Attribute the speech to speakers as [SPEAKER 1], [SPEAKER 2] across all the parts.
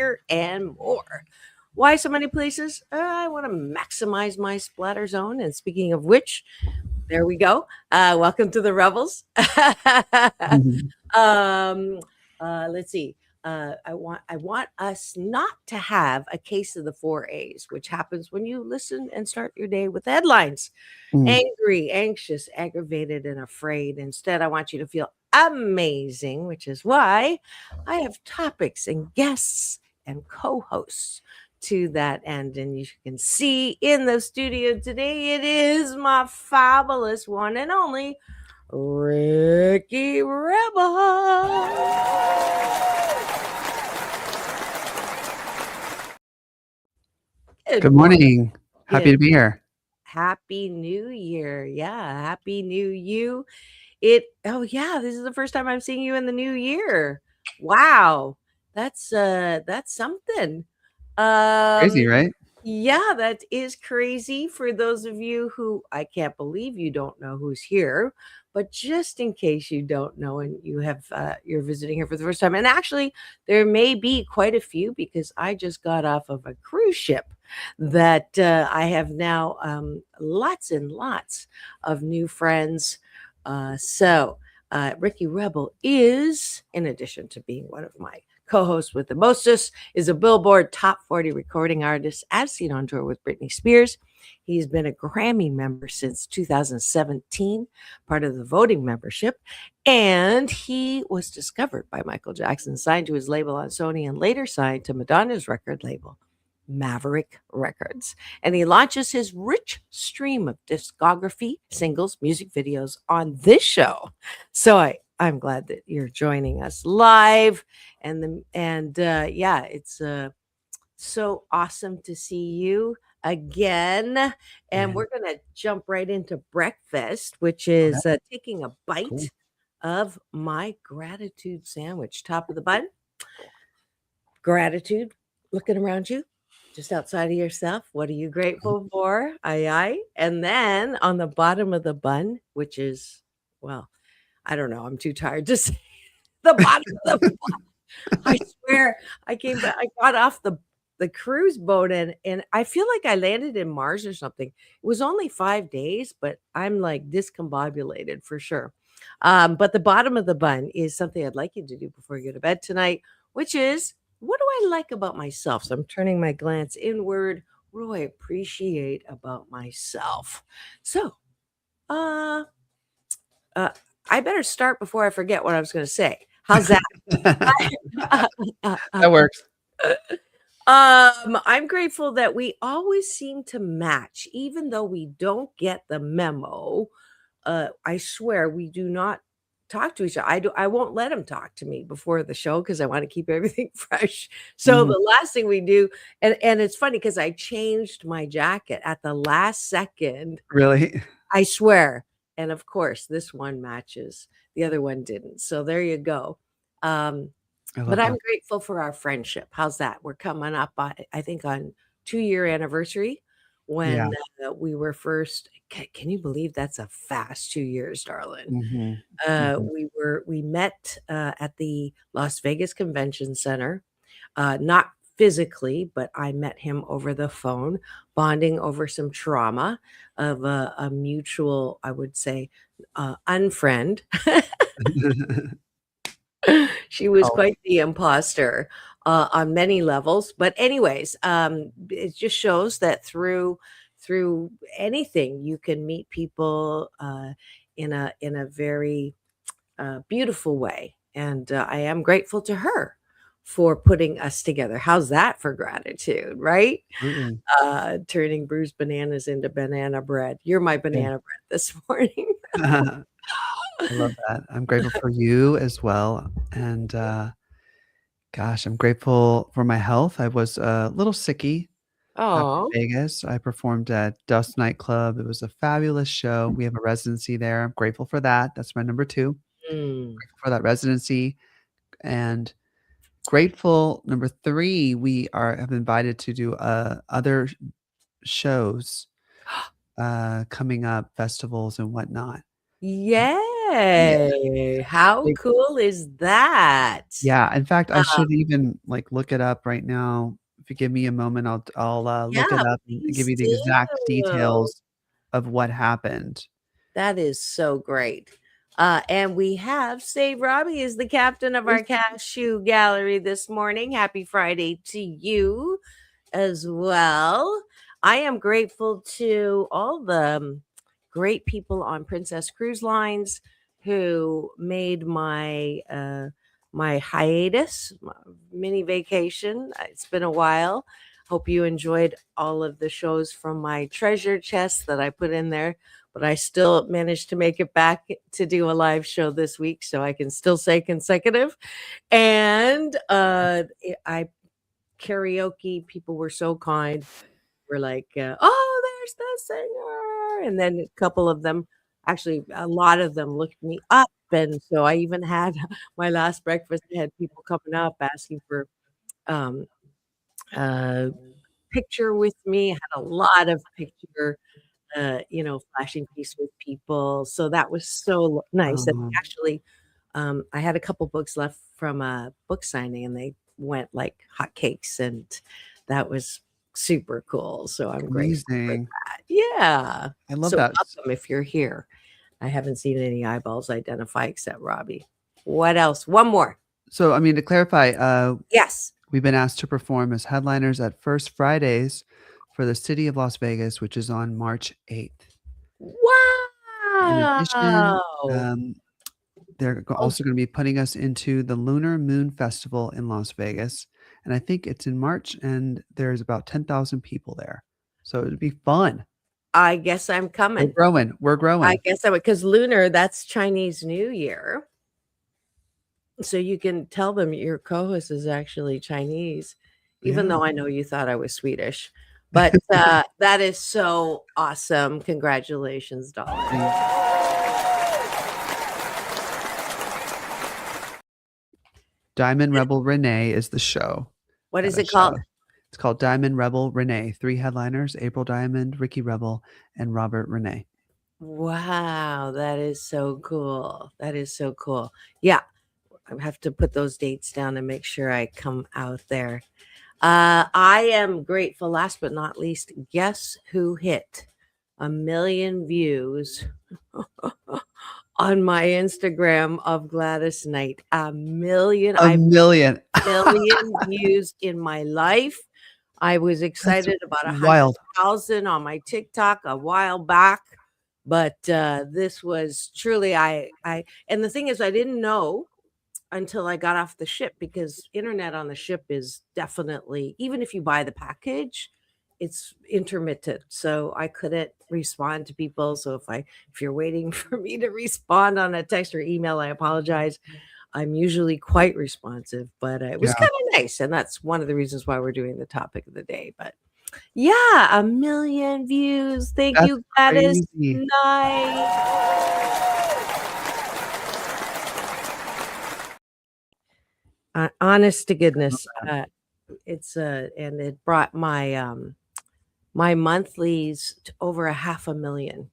[SPEAKER 1] liquor, and more. Why so many places? I want to maximize my splatter zone. And speaking of which, there we go. Welcome to the Rebels.
[SPEAKER 2] Mhm.
[SPEAKER 1] um, let's see. I want us not to have a case of the four A's, which happens when you listen and start your day with headlines.
[SPEAKER 2] Mm.
[SPEAKER 1] Angry, anxious, aggravated, and afraid. Instead, I want you to feel amazing, which is why I have topics and guests and co-hosts to that end. And you can see in the studio today, it is my fabulous one and only Ricky Rebel.
[SPEAKER 2] Good morning. Happy to be here.
[SPEAKER 1] Happy New Year. Yeah, Happy New You. Oh yeah, this is the first time I'm seeing you in the new year. Wow. That's something.
[SPEAKER 2] Crazy,
[SPEAKER 1] Um
[SPEAKER 2] right?
[SPEAKER 1] yeah, that is crazy for those of you who I can't believe you don't know who's here, but just in case you don't know and you're visiting here for the first time, and actually there may be quite a few because I just got off of a cruise ship that I have now lots and lots of new friends. Ricky Rebel is, in addition to being one of my co-host with the mostest, is a Billboard Top 40 recording artist, as seen on tour with Britney Spears. He's been a Grammy member since 2017, part of the voting membership, and he was discovered by Michael Jackson, signed to his label on Sony, and later signed to Madonna's record label, Maverick Records. And he launches his rich stream of discography, singles, music videos on this show. I'm glad that you're joining us live, it's so awesome to see you again. And
[SPEAKER 2] Man,
[SPEAKER 1] we're gonna jump right into breakfast, which
[SPEAKER 2] okay,
[SPEAKER 1] is taking a bite
[SPEAKER 2] cool.
[SPEAKER 1] of my gratitude sandwich. Top of the bun, gratitude. Looking around you, just outside of yourself. What are you grateful for? Aye, aye. And then on the bottom of the bun, which is, well, I don't know. I'm too tired to say the bottom of the I swear, I came back. I got off the cruise boat and I feel like I landed in Mars or something. It was only 5 days, but I'm like discombobulated for sure. But the bottom of the bun is something I'd like you to do before you go to bed tonight, which is what do I like about myself? So I'm turning my glance inward. What do I appreciate about myself? So, uh, uh, I better start before I forget what I was going to say. How's that?
[SPEAKER 2] That works.
[SPEAKER 1] I'm grateful that we always seem to match, even though we don't get the memo. I swear we do not talk to each other. I won't let him talk to me before the show because I want to keep everything fresh. So
[SPEAKER 2] Mhm.
[SPEAKER 1] the last thing we do, and it's funny because I changed my jacket at the last second.
[SPEAKER 2] Really?
[SPEAKER 1] I swear. And of course, this one matches. The other one didn't. So there you go. Um,
[SPEAKER 2] I
[SPEAKER 1] but
[SPEAKER 2] love
[SPEAKER 1] I'm
[SPEAKER 2] that.
[SPEAKER 1] grateful for our friendship. How's that? We're coming up, I think, on 2-year anniversary
[SPEAKER 2] Yeah.
[SPEAKER 1] when we were first. Can you believe that's a fast 2 years, darling?
[SPEAKER 2] Mhm. Mhm.
[SPEAKER 1] We met at the Las Vegas Convention Center, not physically, but I met him over the phone, bonding over some trauma of a mutual, I would say, unfriend. She was
[SPEAKER 2] Oh,
[SPEAKER 1] quite the imposter on many levels. But anyways, it just shows that through anything you can meet people in a very beautiful way. And I am grateful to her for putting us together. How's that for gratitude, right?
[SPEAKER 2] absolutely.
[SPEAKER 1] Turning bruised bananas into banana bread. You're my
[SPEAKER 2] Yeah.
[SPEAKER 1] banana bread this morning.
[SPEAKER 2] I love that. I'm grateful for you as well, and, gosh, I'm grateful for my health. I was a little sicky after
[SPEAKER 1] Oh,
[SPEAKER 2] Vegas. I performed at Dust Nightclub. It was a fabulous show. We have a residency there. I'm grateful for that. That's my number 2.
[SPEAKER 1] mm.
[SPEAKER 2] Grateful for that residency, and grateful number 3, we are have invited to do, other shows, coming up, festivals and whatnot.
[SPEAKER 1] Yes. Hey, how
[SPEAKER 2] Like,
[SPEAKER 1] cool is that?
[SPEAKER 2] yeah, in fact, I
[SPEAKER 1] Uh,
[SPEAKER 2] should even, like, look it up right now. If you give me a moment, I'll look it
[SPEAKER 1] yeah,
[SPEAKER 2] up and give
[SPEAKER 1] please
[SPEAKER 2] you the exact
[SPEAKER 1] do.
[SPEAKER 2] details of what happened.
[SPEAKER 1] That is so great. And we have Save Robbie is the captain of our cashew gallery this morning. Happy Friday to you as well. I am grateful to all the great people on Princess Cruise Lines who made my hiatus, my mini vacation. It's been a while. Hope you enjoyed all of the shows from my treasure chest that I put in there, but I still managed to make it back to do a live show this week, so I can still say consecutive. And I karaoke. People were so kind. We're like, "Oh, there's the singer," and then a couple of them, actually, a lot of them looked me up, and so I even had my last breakfast. I had people coming up asking for um, a picture with me. I had a lot of picture, flashing piece with people. So that was so nice. And
[SPEAKER 2] Um,
[SPEAKER 1] actually, I had a couple books left from a book signing, and they went like hotcakes, and that was super cool. So I'm grateful for
[SPEAKER 2] amazing.
[SPEAKER 1] that. Yeah.
[SPEAKER 2] I love
[SPEAKER 1] So
[SPEAKER 2] that.
[SPEAKER 1] welcome if you're here. I haven't seen any eyeballs identify except Robbie. What else? One more.
[SPEAKER 2] So, I mean, to clarify,
[SPEAKER 1] Yes.
[SPEAKER 2] we've been asked to perform as headliners at First Fridays for the city of Las Vegas, which is on March 8th. In addition,
[SPEAKER 1] Wow.
[SPEAKER 2] they're
[SPEAKER 1] Oh,
[SPEAKER 2] also going to be putting us into the Lunar Moon Festival in Las Vegas. And I think it's in March, and there's about 10,000 people there. So it'd be fun.
[SPEAKER 1] I guess I'm
[SPEAKER 2] We're
[SPEAKER 1] coming.
[SPEAKER 2] growing. We're
[SPEAKER 1] I
[SPEAKER 2] growing.
[SPEAKER 1] guess I would, because Lunar, that's Chinese New Year. So you can tell them your co-host is actually Chinese, even
[SPEAKER 2] Yeah.
[SPEAKER 1] though I know you thought I was Swedish. But that is so awesome. Congratulations, darling.
[SPEAKER 2] Thank Diamond Rebel Renee is the show
[SPEAKER 1] What
[SPEAKER 2] that
[SPEAKER 1] is
[SPEAKER 2] I
[SPEAKER 1] it called?
[SPEAKER 2] show. It's called Diamond Rebel Renee. 3 headliners: April Diamond, Ricky Rebel, and Robert Renee.
[SPEAKER 1] Wow, that is so cool. That is so cool. Yeah, I have to put those dates down and make sure I come out there. I am grateful, last but not least, guess who hit 1 million views on my Instagram of Gladys Knight? 1 million.
[SPEAKER 2] A
[SPEAKER 1] I've
[SPEAKER 2] million.
[SPEAKER 1] 1 million views in my life. I was
[SPEAKER 2] That's
[SPEAKER 1] excited about
[SPEAKER 2] wild.
[SPEAKER 1] 100,000 on my TikTok a while back, but this was truly and the thing is I didn't know until I got off the ship, because internet on the ship is definitely, even if you buy the package, it's intermittent. So I couldn't respond to people. So if you're waiting for me to respond on a text or email, I apologize. I'm usually quite responsive, but it was
[SPEAKER 2] Yeah,
[SPEAKER 1] kind of nice. And that's one of the reasons why we're doing the topic of the day. But yeah, 1 million views. Thank
[SPEAKER 2] that's
[SPEAKER 1] you, Gladys
[SPEAKER 2] crazy.
[SPEAKER 1] Knight. Honest to goodness, and it brought my monthlies to over 500,000.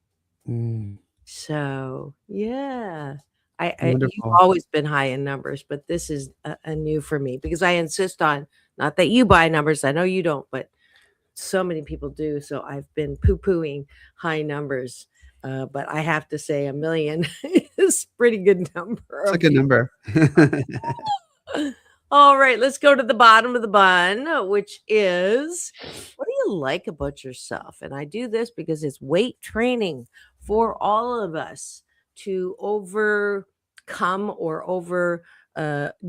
[SPEAKER 2] Mm,
[SPEAKER 1] So yeah, you've
[SPEAKER 2] wonderful.
[SPEAKER 1] always been high in numbers, but this is a new for me, because I insist on, not that you buy numbers, I know you don't, but so many people do. So I've been poo-pooing high numbers, but I have to say 1 million is a pretty good number
[SPEAKER 2] It's a
[SPEAKER 1] of
[SPEAKER 2] good
[SPEAKER 1] views.
[SPEAKER 2] number.
[SPEAKER 1] All right, let's go to the bottom of the bun, which is, what do you like about yourself? And I do this because it's weight training for all of us to overcome or over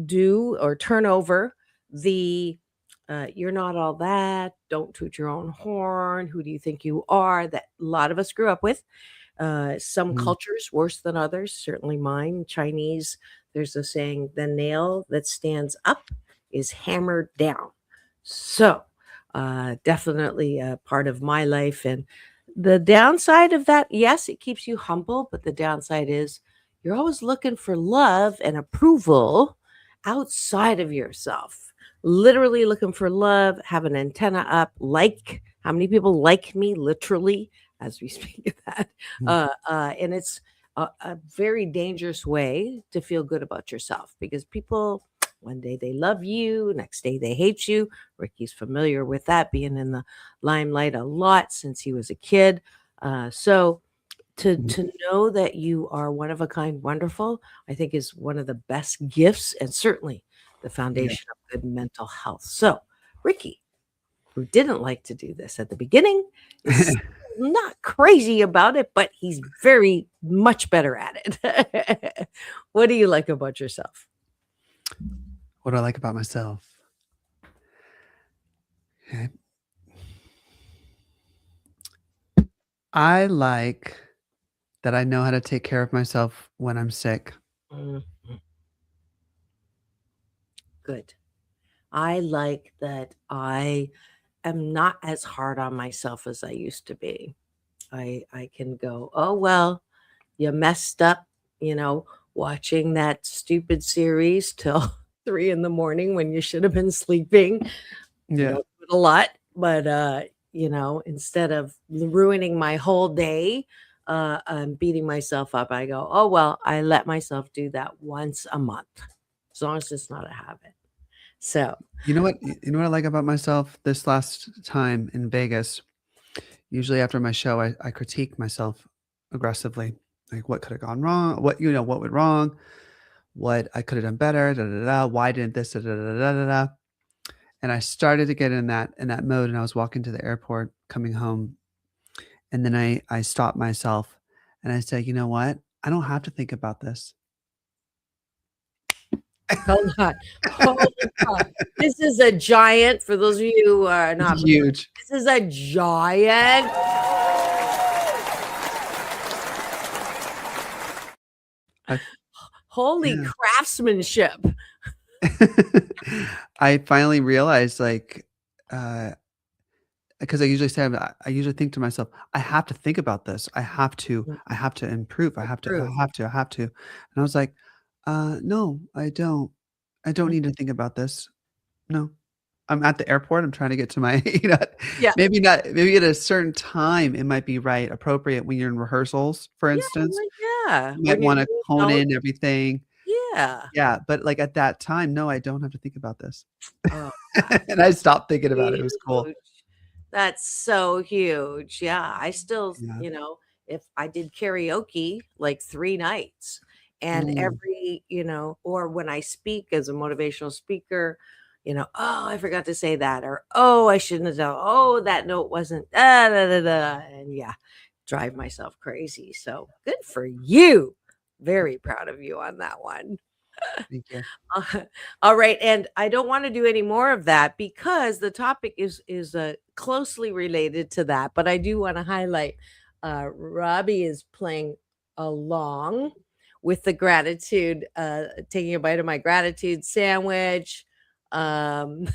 [SPEAKER 1] do or turn over the you're not all that, don't toot your own horn, who do you think you are, that a lot of us grew up with. Some
[SPEAKER 2] Mm,
[SPEAKER 1] cultures worse than others, certainly mine. Chinese, there's a saying, the nail that stands up is hammered down. So, definitely a part of my life. And the downside of that, yes, it keeps you humble, but the downside is you're always looking for love and approval outside of yourself. Literally looking for love, have an antenna up, like how many people like me, literally, as we speak of that.
[SPEAKER 2] mm.
[SPEAKER 1] And it's a very dangerous way to feel good about yourself, because people, one day they love you, next day they hate you. Ricky's familiar with that, being in the limelight a lot since he was a kid. So
[SPEAKER 2] Mhm.
[SPEAKER 1] to know that you are one of a kind, wonderful, I think is one of the best gifts, and certainly the
[SPEAKER 2] Yeah.
[SPEAKER 1] foundation of good mental health. So, Ricky, who didn't like to do this at the beginning, is not crazy about it, but he's very much better at it. What do you like about yourself?
[SPEAKER 2] What do I like about myself? Okay. I like that I know how to take care of myself when I'm sick.
[SPEAKER 1] Mhm. Good. I like that I am not as hard on myself as I used to be. I can go, "Oh, well, you messed up, you know, watching that stupid series till 3 in the morning when you should have been sleeping." I
[SPEAKER 2] Yeah.
[SPEAKER 1] don't do it a lot, but, instead of ruining my whole day, beating myself up, I go, "Oh, well, I let myself do that once a month, as long as it's not a habit." So,
[SPEAKER 2] You know what I like about myself this last time in Vegas? Usually after my show, I critique myself aggressively. Like what could have gone wrong? What went wrong? What I could have done better? Da, da, da. Why didn't this? Da, da, da, da, da, da. And I started to get in that mode, and I was walking to the airport coming home, and then I stopped myself and I said, you know what? I don't have to think about this.
[SPEAKER 1] hold on, hold on. This is a giant, for those of you who are
[SPEAKER 2] It's
[SPEAKER 1] not,
[SPEAKER 2] huge.
[SPEAKER 1] this is a giant.
[SPEAKER 2] I
[SPEAKER 1] Holy
[SPEAKER 2] Yeah.
[SPEAKER 1] craftsmanship.
[SPEAKER 2] I finally realized, like, uh, because I usually think to myself, "I have to think about this. I have to improve. I
[SPEAKER 1] Improve.
[SPEAKER 2] have to, I have to." And I was like, no, I don't. I don't need to think about this. No. I'm at the airport, I'm trying to get to my
[SPEAKER 1] Yeah.
[SPEAKER 2] maybe at a certain time, it might be appropriate when you're in rehearsals, for
[SPEAKER 1] Yeah,
[SPEAKER 2] instance.
[SPEAKER 1] well, yeah,
[SPEAKER 2] You might
[SPEAKER 1] when you're
[SPEAKER 2] wanna
[SPEAKER 1] doing
[SPEAKER 2] hone
[SPEAKER 1] television.
[SPEAKER 2] in everything.
[SPEAKER 1] Yeah.
[SPEAKER 2] Yeah, but, like, at that time, no, I don't have to think about this.
[SPEAKER 1] Oh, wow.
[SPEAKER 2] And I stopped thinking about it, it was cool.
[SPEAKER 1] Huge. That's so huge. Yeah, I still,
[SPEAKER 2] Yeah.
[SPEAKER 1] if I did karaoke like 3 nights, and
[SPEAKER 2] Mm.
[SPEAKER 1] every, or when I speak as a motivational speaker, "Oh, I forgot to say that," or, "Oh, I shouldn't have done, oh, that note wasn't da da da da," and yeah, drive myself crazy. So, good for you. Very proud of you on that one.
[SPEAKER 2] Thank you.
[SPEAKER 1] All right, and I don't want to do any more of that because the topic is closely related to that. But I do want to highlight, Robbie is playing along with the gratitude, taking a bite of my gratitude sandwich. Um,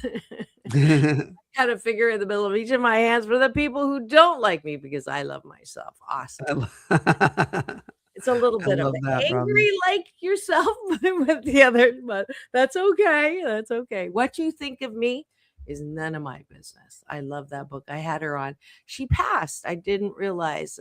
[SPEAKER 1] kind of figure in the middle of each of my hands for the people who don't like me because I love myself. Awesome.
[SPEAKER 2] I lo
[SPEAKER 1] It's a little
[SPEAKER 2] I
[SPEAKER 1] bit of
[SPEAKER 2] love
[SPEAKER 1] the
[SPEAKER 2] that, Robbie.
[SPEAKER 1] angry like yourself with the other, but that's okay, that's okay. What you think of me is none of my business. I love that book. I had her on. She passed. I didn't realize,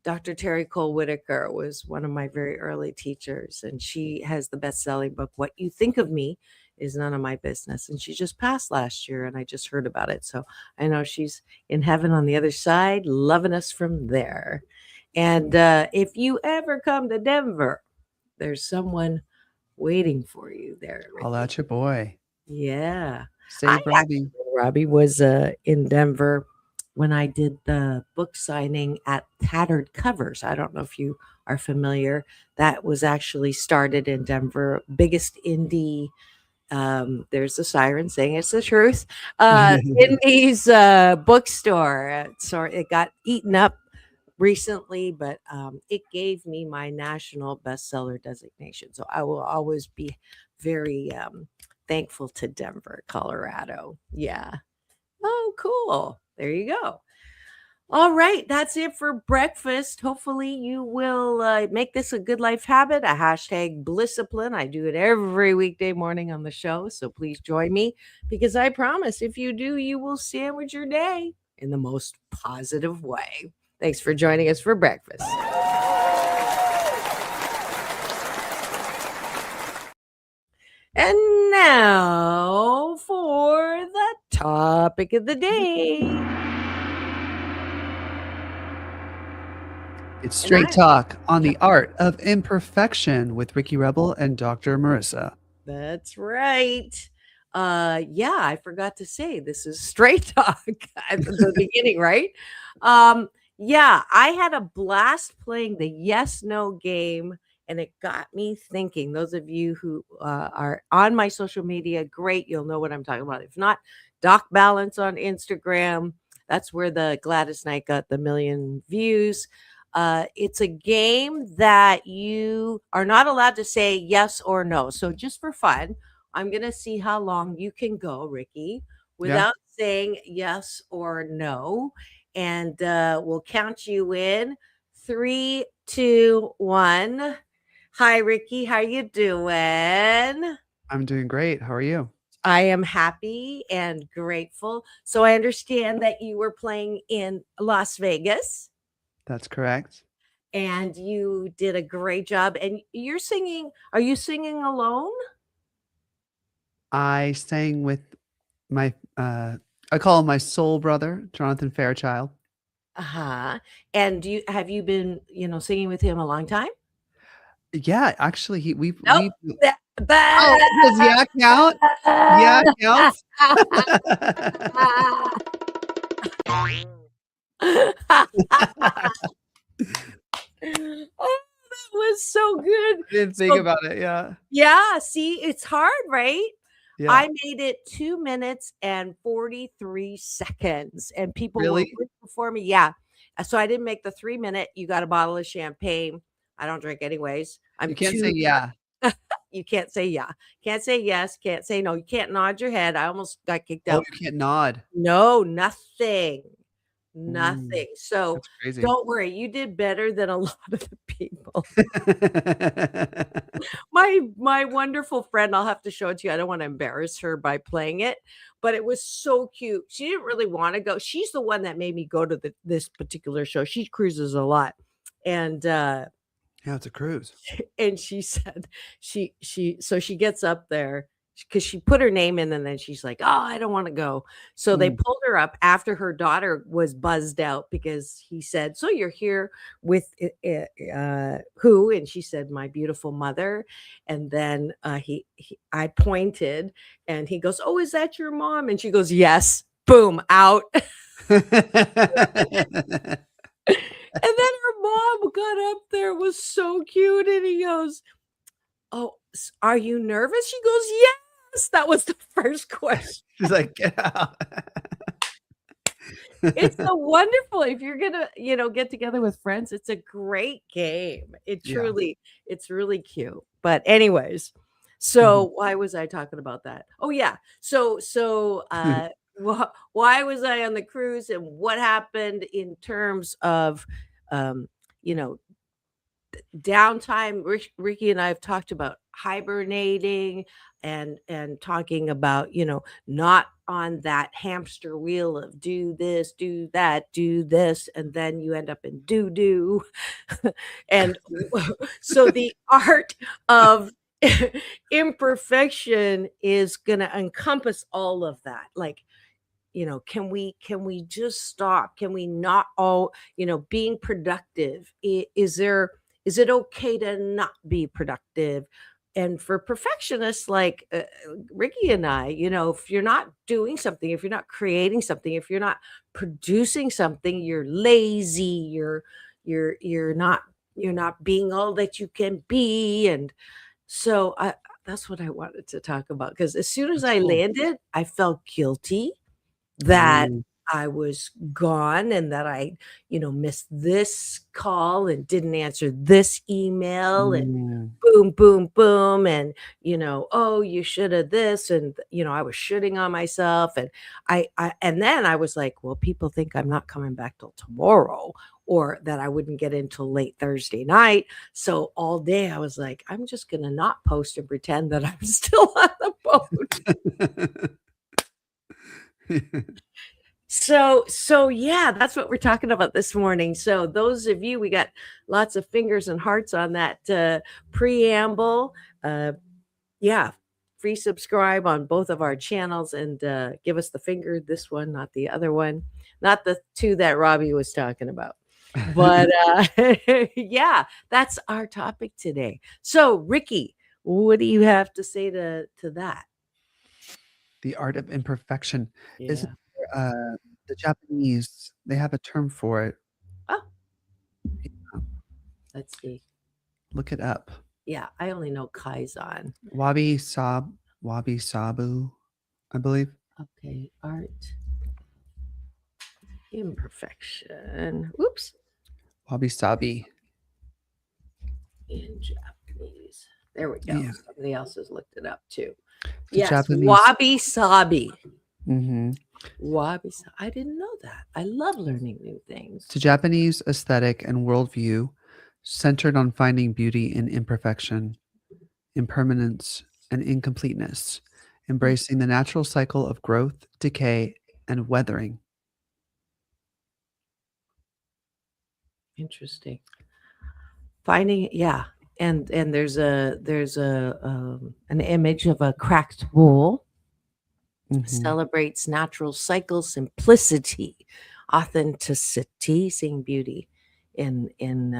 [SPEAKER 1] Dr. Terry Cole Whitaker was one of my very early teachers, and she has the best-selling book, What You Think of Me is None of My Business, and she just passed last year, and I just heard about it, so I know she's in heaven on the other side, loving us from there. And, if you ever come to Denver, there's someone waiting for you there,
[SPEAKER 2] Holla
[SPEAKER 1] Ricky.
[SPEAKER 2] at your boy.
[SPEAKER 1] Yeah. I
[SPEAKER 2] Save Robbie.
[SPEAKER 1] actually, Robbie, was, in Denver when I did the book signing at Tattered Covers. I don't know if you are familiar. That was actually started in Denver, biggest indie, there's a siren saying it's the truth, indies, bookstore. Sorry, it got eaten up recently, but it gave me my national bestseller designation. So I will always be very thankful to Denver, Colorado. Yeah. Oh, cool. There you go. All right, that's it for breakfast. Hopefully, you will make this a good life habit, a hashtag Blisscipline. I do it every weekday morning on the show, so please join me because I promise if you do, you will sandwich your day in the most positive way. Thanks for joining us for breakfast. And now for the topic of the day.
[SPEAKER 2] It's
[SPEAKER 1] And
[SPEAKER 2] Straight Talk on the Art of Imperfection with Ricky Rebel and Dr. Marissa.
[SPEAKER 1] That's right. Yeah, I forgot to say this is straight talk at the beginning, right? Um, yeah, I had a blast playing the yes no game, and it got me thinking. Those of you who are on my social media, great, you'll know what I'm talking about. If not, Doc Balance on Instagram. That's where the Gladys Knight got the million views. It's a game that you are not allowed to say yes or no. So, just for fun, I'm going to see how long you can go, Ricky,
[SPEAKER 2] Yeah,
[SPEAKER 1] without saying yes or no. And we'll count you in 3, 2, 1. Hi, Ricky. How you doing?
[SPEAKER 2] I'm doing great. How are you?
[SPEAKER 1] I am happy and grateful. So I understand that you were playing in Las Vegas.
[SPEAKER 2] That's correct.
[SPEAKER 1] And you did a great job. And you're singing, are you singing alone?
[SPEAKER 2] I sang with my, I call him my soul brother, Jonathan Fairchild.
[SPEAKER 1] Uh-huh. And have you been, singing with him a long time?
[SPEAKER 2] Yeah, actually,
[SPEAKER 1] Nope.
[SPEAKER 2] we.
[SPEAKER 1] That-
[SPEAKER 2] Oh, does yeah count? Yeah counts.
[SPEAKER 1] Oh, that was so good.
[SPEAKER 2] Didn't think
[SPEAKER 1] So
[SPEAKER 2] about it. Yeah,
[SPEAKER 1] yeah, see, it's hard, right?
[SPEAKER 2] yeah.
[SPEAKER 1] I made it 2 minutes and 43 seconds, and people were
[SPEAKER 2] Really?
[SPEAKER 1] way before me. Yeah. So I didn't make the 3 minute. You got a bottle of champagne. I don't drink anyways.
[SPEAKER 2] You
[SPEAKER 1] I'm
[SPEAKER 2] can't say
[SPEAKER 1] too
[SPEAKER 2] yeah.
[SPEAKER 1] you can't say yeah. Can't say yes, can't say no. You can't nod your head. I almost got kicked
[SPEAKER 2] Oh,
[SPEAKER 1] out.
[SPEAKER 2] you can't nod.
[SPEAKER 1] No, nothing.
[SPEAKER 2] Mm,
[SPEAKER 1] Nothing. So
[SPEAKER 2] that's crazy.
[SPEAKER 1] don't worry. You did better than a lot of the people. My wonderful friend, I'll have to show it to you. I don't wanna embarrass her by playing it, but it was so cute. She didn't really wanna go. She's the one that made me go to this particular show. She cruises a lot, and,
[SPEAKER 2] Yeah, it's a cruise.
[SPEAKER 1] and she said she gets up there because she put her name in, and then she's like, "Oh, I don't wanna go." So they
[SPEAKER 2] Mm.
[SPEAKER 1] pulled her up after her daughter was buzzed out because he said, "So you're here with, who?" And she said, "My beautiful mother." And then, he I pointed, and he goes, "Oh, is that your mom?" And she goes, "Yes." Boom, out. And then her mom got up there, was so cute, and he goes, "Oh, are you nervous?" She goes, "Yes." That was the first question.
[SPEAKER 2] She's like, "Get out."
[SPEAKER 1] It's so wonderful if you're gonna, get together with friends, it's a great game.
[SPEAKER 2] Yeah.
[SPEAKER 1] It's really cute. But anyways,
[SPEAKER 2] Mhm.
[SPEAKER 1] so why was I talking about that? Oh, yeah. Why was I on the cruise and what happened in terms of, um, you know, downtime. Ricky and I have talked about hibernating and talking about, not on that hamster wheel of do this, do that, do this, and then you end up in do do. And so the art of imperfection is going to encompass all of that. Like, can we just stop? Can we not all, being productive? Is it okay to not be productive? And for perfectionists like Ricky and I, if you're not doing something, if you're not creating something, if you're not producing something, you're lazy, you're not being all that you can be. And so that's what I wanted to talk about, because as soon as
[SPEAKER 2] That's
[SPEAKER 1] I
[SPEAKER 2] cool.
[SPEAKER 1] landed, I felt guilty that
[SPEAKER 2] Mm,
[SPEAKER 1] I was gone and that I, missed this call and didn't answer this email and
[SPEAKER 2] mm.
[SPEAKER 1] boom, boom, boom. And, oh, you should have this. And, I was shitting on myself. And and then I was like, well, people think I'm not coming back till tomorrow, or that I wouldn't get in till late Thursday night. So all day I was like, I'm just going to not post and pretend that I'm still on the boat. So yeah, that's what we're talking about this morning. So those of you, we got lots of fingers and hearts on that preamble. Yeah, free subscribe on both of our channels and give us the finger, this one, not the other one, not the two that Robbie was talking about. But yeah, that's our topic today. So, Ricky, what do you have to say to that?
[SPEAKER 2] The art of imperfection. Isn't
[SPEAKER 1] Yeah.
[SPEAKER 2] there, the Japanese, they have a term for it.
[SPEAKER 1] Oh,
[SPEAKER 2] Um,
[SPEAKER 1] let's see.
[SPEAKER 2] Look it up.
[SPEAKER 1] Yeah, I only know Kaizen.
[SPEAKER 2] Wabi sabu, I believe.
[SPEAKER 1] Okay, art imperfection. Oops,
[SPEAKER 2] Wabi sabi.
[SPEAKER 1] in Japanese. There we go.
[SPEAKER 2] Yeah.
[SPEAKER 1] Somebody else has looked it up too.
[SPEAKER 2] The
[SPEAKER 1] Yes,
[SPEAKER 2] Japanese.
[SPEAKER 1] wabi sabi.
[SPEAKER 2] Hmm.
[SPEAKER 1] Wabi sabi. I didn't know that. I love learning new things.
[SPEAKER 2] It's a Japanese aesthetic and worldview centered on finding beauty in imperfection, impermanence, and incompleteness, embracing the natural cycle of growth, decay, and weathering.
[SPEAKER 1] Interesting. Finding, yeah, and there's a an image of a cracked bowl.
[SPEAKER 2] Mhm.
[SPEAKER 1] Celebrates natural cycle, simplicity, authenticity, seeing beauty in in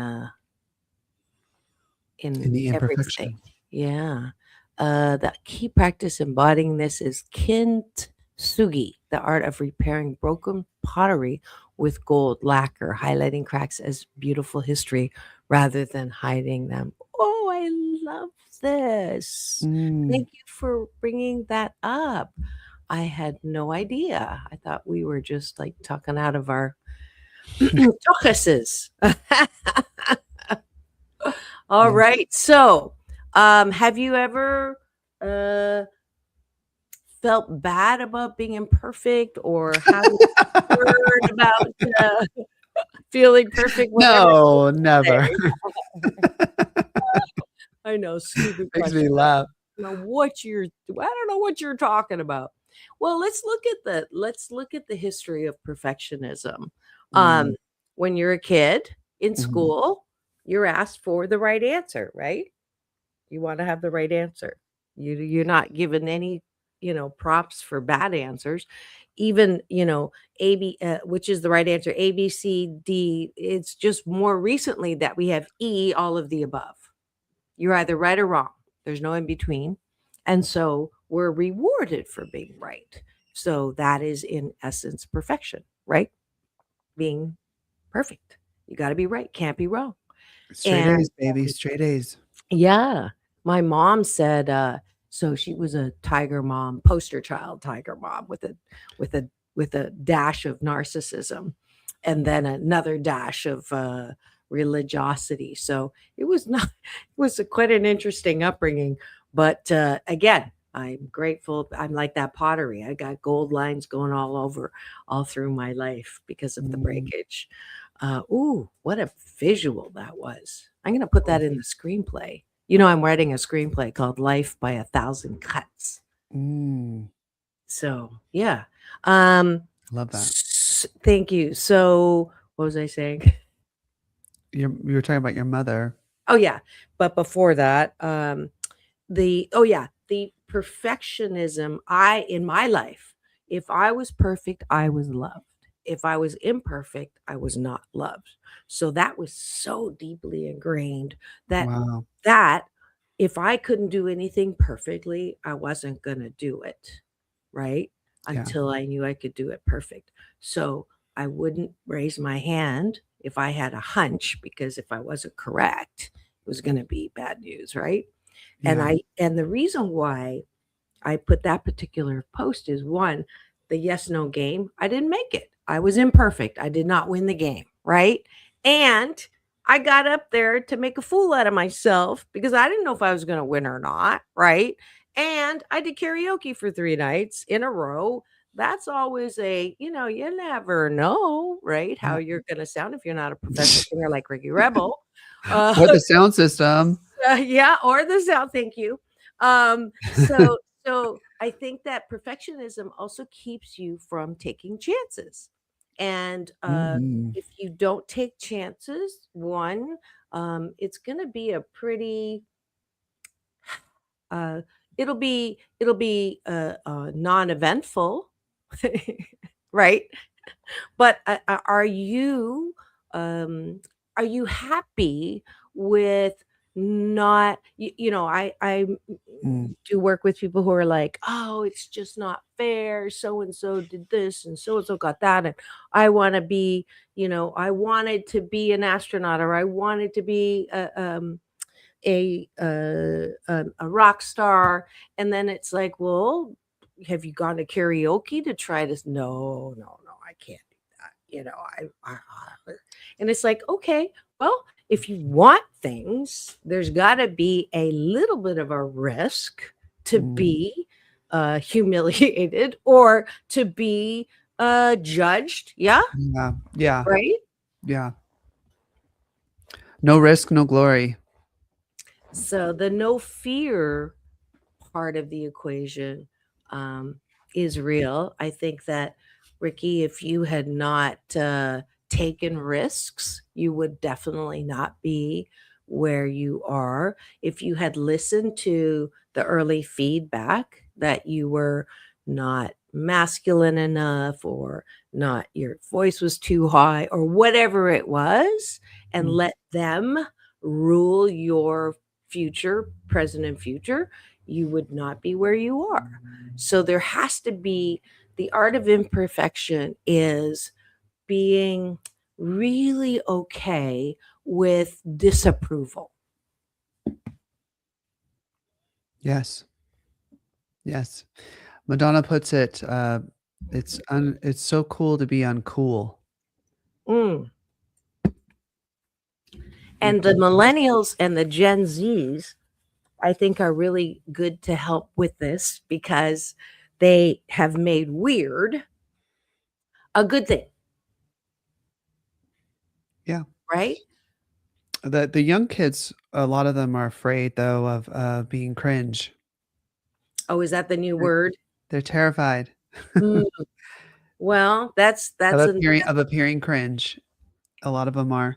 [SPEAKER 2] In the
[SPEAKER 1] everything.
[SPEAKER 2] imperfection.
[SPEAKER 1] Yeah. The key practice embodying this is kintsugi, the art of repairing broken pottery with gold lacquer, highlighting cracks as beautiful history rather than hiding them. Oh, I love this.
[SPEAKER 2] Mm.
[SPEAKER 1] Thank you for bringing that up. I had no idea. I thought we were just like talking out of our chocuses. All
[SPEAKER 2] Yes.
[SPEAKER 1] right. So, have you ever uh, felt bad about being imperfect, or how did you learn about feeling perfect? Whatever
[SPEAKER 2] No,
[SPEAKER 1] you
[SPEAKER 2] never.
[SPEAKER 1] say. I know, stupid
[SPEAKER 2] Makes
[SPEAKER 1] question.
[SPEAKER 2] me laugh.
[SPEAKER 1] Know what you're. I don't know what you're talking about. Well, let's look at the history of perfectionism.
[SPEAKER 2] Mm.
[SPEAKER 1] When you're a kid in
[SPEAKER 2] Mhm.
[SPEAKER 1] school, you're asked for the right answer, right? You want to have the right answer. You're not given any, props for bad answers. Even, which is the right answer, A, B, C, D. It's just more recently that we have E, all of the above. You're either right or wrong. There's no in between. And so we're rewarded for being right. So that is in essence perfection, right? Being perfect. You got to be right, can't be wrong.
[SPEAKER 2] Straight
[SPEAKER 1] And
[SPEAKER 2] A's, baby, straight A's.
[SPEAKER 1] yeah. My mom said, so she was a tiger mom, poster child tiger mom with a with a dash of narcissism and then another dash of religiosity. So it was not it was quite an interesting upbringing. But again, I'm grateful. I'm like that pottery. I got gold lines going all over, all through my life because of the
[SPEAKER 2] Mm.
[SPEAKER 1] breakage. Ooh, what a visual that was. I'm going to put
[SPEAKER 2] Oh.
[SPEAKER 1] that in the screenplay. You know, I'm writing a screenplay called Life by a Thousand Cuts.
[SPEAKER 2] Mm.
[SPEAKER 1] So, yeah. Um,
[SPEAKER 2] Love that.
[SPEAKER 1] Thank you. So, what was I saying?
[SPEAKER 2] You were talking about your mother.
[SPEAKER 1] Oh, yeah. But before that, the perfectionism in my life, if I was perfect, I was loved. If I was imperfect, I was not loved. So that was so deeply ingrained that
[SPEAKER 2] Wow.
[SPEAKER 1] that if I couldn't do anything perfectly, I wasn't going to do it, right?
[SPEAKER 2] Yeah.
[SPEAKER 1] Until I knew I could do it perfect. So I wouldn't raise my hand if I had a hunch, because if I wasn't correct, it was going to be bad news, right?
[SPEAKER 2] Yeah.
[SPEAKER 1] And the reason why I put that particular post is, one, the yes no game. I didn't make it. I was imperfect. I did not win the game, right? And I got up there to make a fool out of myself because I didn't know if I was going to win or not, right? And I did karaoke for 3 nights in a row. That's always you never know, right? How
[SPEAKER 2] Yeah.
[SPEAKER 1] you're going to sound if you're not a professional singer like Ricky Rebel. Uh,
[SPEAKER 2] Or the sound system.
[SPEAKER 1] yeah, or the sound. Thank you. So I think that perfectionism also keeps you from taking chances. And
[SPEAKER 2] Mhm.
[SPEAKER 1] if you don't take chances, one, it's going to be a pretty uh, non-eventful, right? But um, are you happy with not I
[SPEAKER 2] Mm,
[SPEAKER 1] do work with people who are like, "Oh, it's just not fair. So and so did this and so got that and I want to be, I wanted to be an astronaut or I wanted to be a rock star." And then it's like, well, have you gone to karaoke to try this? No, no, no, I can't do that. And it's like, okay, well, if you want things, there's got to be a little bit of a risk to
[SPEAKER 2] mm,
[SPEAKER 1] be humiliated or to be judged. Yeah,
[SPEAKER 2] yeah, yeah,
[SPEAKER 1] right.
[SPEAKER 2] yeah. No risk, no glory.
[SPEAKER 1] So the no fear part of the equation um, is real. I think that, Ricky, if you had not taken risks, you would definitely not be where you are. If you had listened to the early feedback that you were not masculine enough or not, your voice was too high or whatever it was, and
[SPEAKER 2] Mm,
[SPEAKER 1] let them rule your future, present and future, you would not be where you are. So there has to be, the art of imperfection is being really okay with disapproval.
[SPEAKER 2] yes, yes. Madonna puts it, it's so cool to be uncool.
[SPEAKER 1] Mm.
[SPEAKER 2] You
[SPEAKER 1] And the millennials and the Gen Zs, I think, are really good to help with this because they have made weird a good thing,
[SPEAKER 2] yeah.
[SPEAKER 1] right?
[SPEAKER 2] The young kids, a lot of them are afraid though of, being cringe.
[SPEAKER 1] Oh, is that the new
[SPEAKER 2] They're
[SPEAKER 1] word?
[SPEAKER 2] they're terrified
[SPEAKER 1] Mm. Well, that's an
[SPEAKER 2] of appearing cringe. A lot of them are.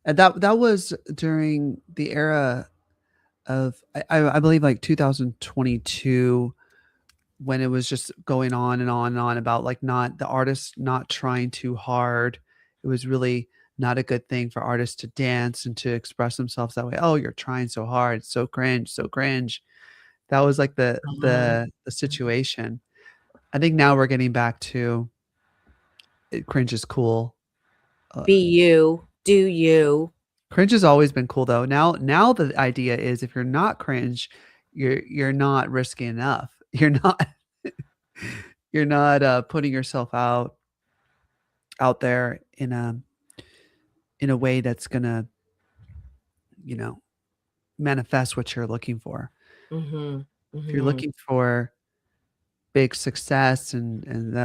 [SPEAKER 2] And that was during the era of I believe, like, 2022 when it was just going on and on and on about, like, not the artists not trying too hard. It was really not a good thing for artists to dance and to express themselves that way. "Oh, you're trying so hard. It's so cringe, so cringe." That was, like,
[SPEAKER 1] uh,
[SPEAKER 2] the situation. I think now we're getting back to cringe is cool. Uh,
[SPEAKER 1] be you, do you.
[SPEAKER 2] Cringe has always been cool though. Now the idea is if you're not cringe, you're not risky enough. You're not putting yourself out there in a way that's gonna, you know, manifest what you're looking for.
[SPEAKER 1] Mhm,
[SPEAKER 2] If you're
[SPEAKER 1] mhm.
[SPEAKER 2] looking for big success and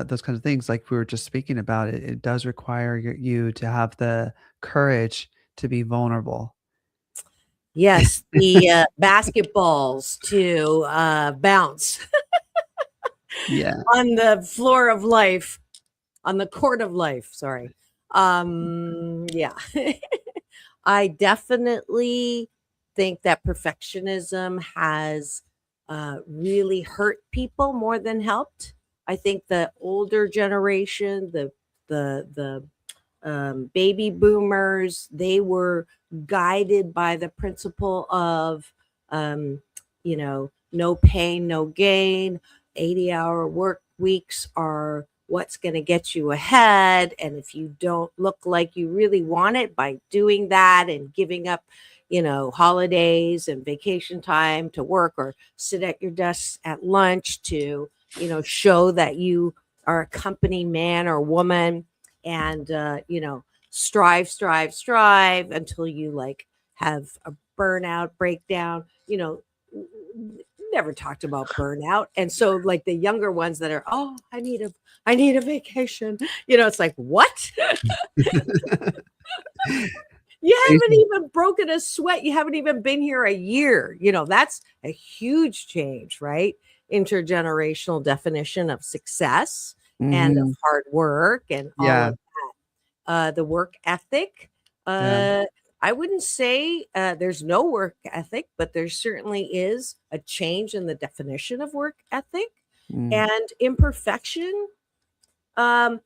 [SPEAKER 2] those kinds of things, like we were just speaking about, it does require you to have the courage to be vulnerable.
[SPEAKER 1] Yes, the, basketballs to, bounce
[SPEAKER 2] Yeah.
[SPEAKER 1] on the floor of life, on the court of life, sorry. Yeah. I definitely think that perfectionism has, really hurt people more than helped. I think the older generation, the baby boomers, they were guided by the principle of, um, no pain, no gain. 80-hour work weeks are what's going to get you ahead. And if you don't look like you really want it by doing that and giving up, holidays and vacation time to work or sit at your desk at lunch to, show that you are a company man or woman and strive until you like have a burnout breakdown. Never talked about burnout. And so like the younger ones that are, oh, I need a vacation. It's like, what? You haven't
[SPEAKER 2] Crazy.
[SPEAKER 1] even broken a sweat. You haven't even been here a year. That's a huge change, right? Intergenerational definition of success and of
[SPEAKER 2] Mhm.
[SPEAKER 1] hard work and all
[SPEAKER 2] Yeah,
[SPEAKER 1] of the work ethic.
[SPEAKER 2] yeah.
[SPEAKER 1] I wouldn't say there's no work ethic, but there certainly is a change in the definition of work ethic
[SPEAKER 2] Mm,
[SPEAKER 1] and imperfection. Um,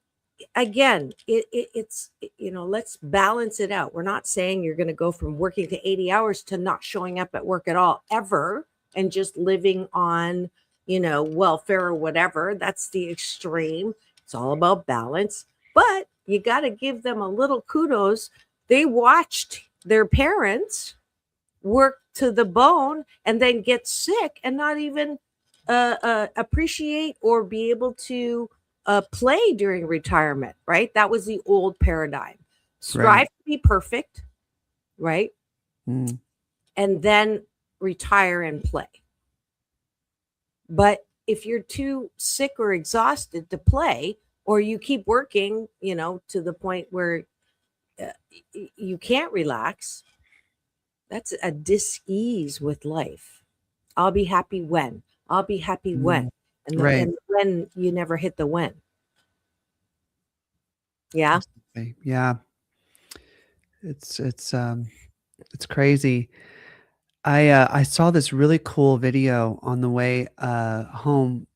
[SPEAKER 1] Again, let's balance it out. We're not saying you're going to go from working to 80 hours to not showing up at work at all ever and just living on, welfare or whatever. That's the extreme. It's all about balance. But you got to give them a little kudos. They watched their parents work to the bone and then get sick and not even appreciate or be able to play during retirement, right? That was the old paradigm.
[SPEAKER 2] right.
[SPEAKER 1] Strive to be perfect, right?
[SPEAKER 2] Mm,
[SPEAKER 1] And then retire and play. But if you're too sick or exhausted to play, or you keep working, to the point where uh, you can't relax, that's a dis-ease with life. I'll be happy when. I'll be happy when.
[SPEAKER 2] mm,
[SPEAKER 1] And
[SPEAKER 2] right.
[SPEAKER 1] and when you never hit the when. Yeah.
[SPEAKER 2] Absolutely. Yeah. It's crazy. I saw this really cool video on the way home,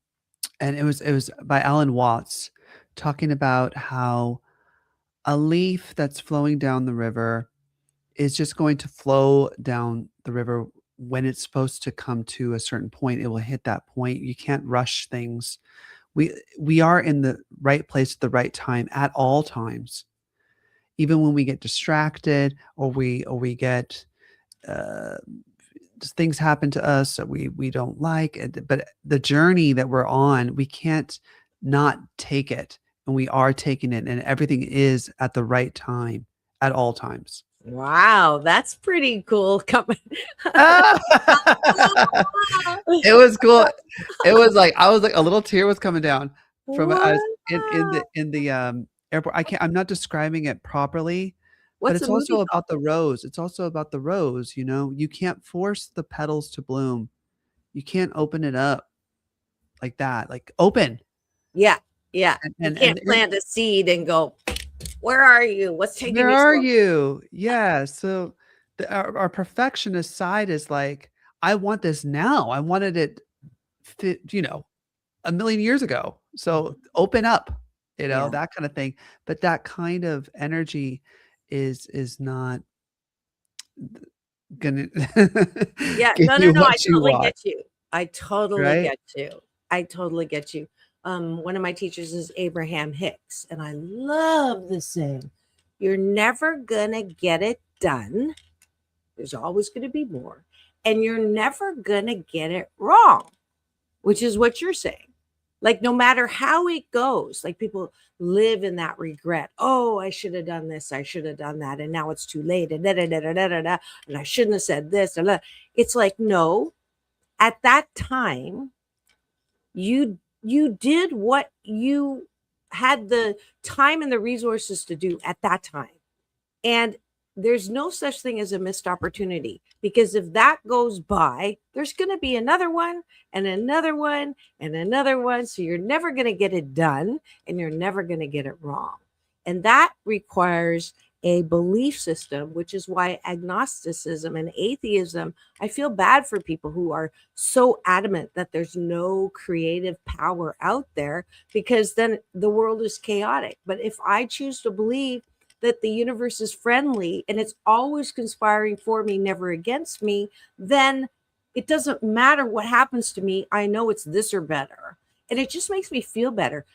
[SPEAKER 2] and it was by Alan Watts talking about how a leaf that's flowing down the river is just going to flow down the river when it's supposed to come to a certain point. It will hit that point. You can't rush things. We are in the right place at the right time at all times. Even when we get distracted or we get uh, things happen to us that we don't like, but the journey that we're on, we can't not take it, and we are taking it, and everything is at the right time at all times.
[SPEAKER 1] Wow, that's pretty cool coming.
[SPEAKER 2] It was cool. It was like I was like a little tear was coming down from I was
[SPEAKER 1] Wow.
[SPEAKER 2] in the airport. I'm not describing it properly, but
[SPEAKER 1] What's
[SPEAKER 2] it's
[SPEAKER 1] the movie
[SPEAKER 2] also
[SPEAKER 1] called?
[SPEAKER 2] about the rose. It's also about the rose, you know. You can't force the petals to bloom. You can't open it up like that. Like open.
[SPEAKER 1] Yeah, yeah.
[SPEAKER 2] And
[SPEAKER 1] You
[SPEAKER 2] and
[SPEAKER 1] can't
[SPEAKER 2] and, and
[SPEAKER 1] plant a seed and go, "Where are you? What's taking
[SPEAKER 2] where
[SPEAKER 1] you
[SPEAKER 2] are
[SPEAKER 1] so?"
[SPEAKER 2] you? Yeah. So our perfectionist side is like, I want this now. I wanted it, a million years ago.
[SPEAKER 1] Mhm.
[SPEAKER 2] So open up,
[SPEAKER 1] Yeah.
[SPEAKER 2] that kind of thing. But that kind of energy is not gonna
[SPEAKER 1] Yeah.
[SPEAKER 2] give
[SPEAKER 1] No, no,
[SPEAKER 2] you
[SPEAKER 1] no. I
[SPEAKER 2] what you
[SPEAKER 1] totally
[SPEAKER 2] want,
[SPEAKER 1] get you. I totally
[SPEAKER 2] right?
[SPEAKER 1] get you. I totally get you. One of my teachers is Abraham Hicks, and I love the saying, "You're never gonna get it done. There's always gonna be more, and you're never gonna get it wrong," which is what you're saying. Like, no matter how it goes, like people live in that regret. Oh, I should have done this. I should have done that. And now it's too late. And da, da, da, da, da, da, da, and I shouldn't have said this. Da, da. It's like, no, at that time, you did what you had the time and the resources to do at that time. And there's no such thing as a missed opportunity, because if that goes by, there's going to be another one and another one and another one. So you're never going to get it done and you're never going to get it wrong. And that requires a belief system, which is why agnosticism and atheism, I feel bad for people who are so adamant that there's no creative power out there, because then the world is chaotic. But if I choose to believe that the universe is friendly and it's always conspiring for me, never against me, then it doesn't matter what happens to me. I know it's this or better. And it just makes me feel better.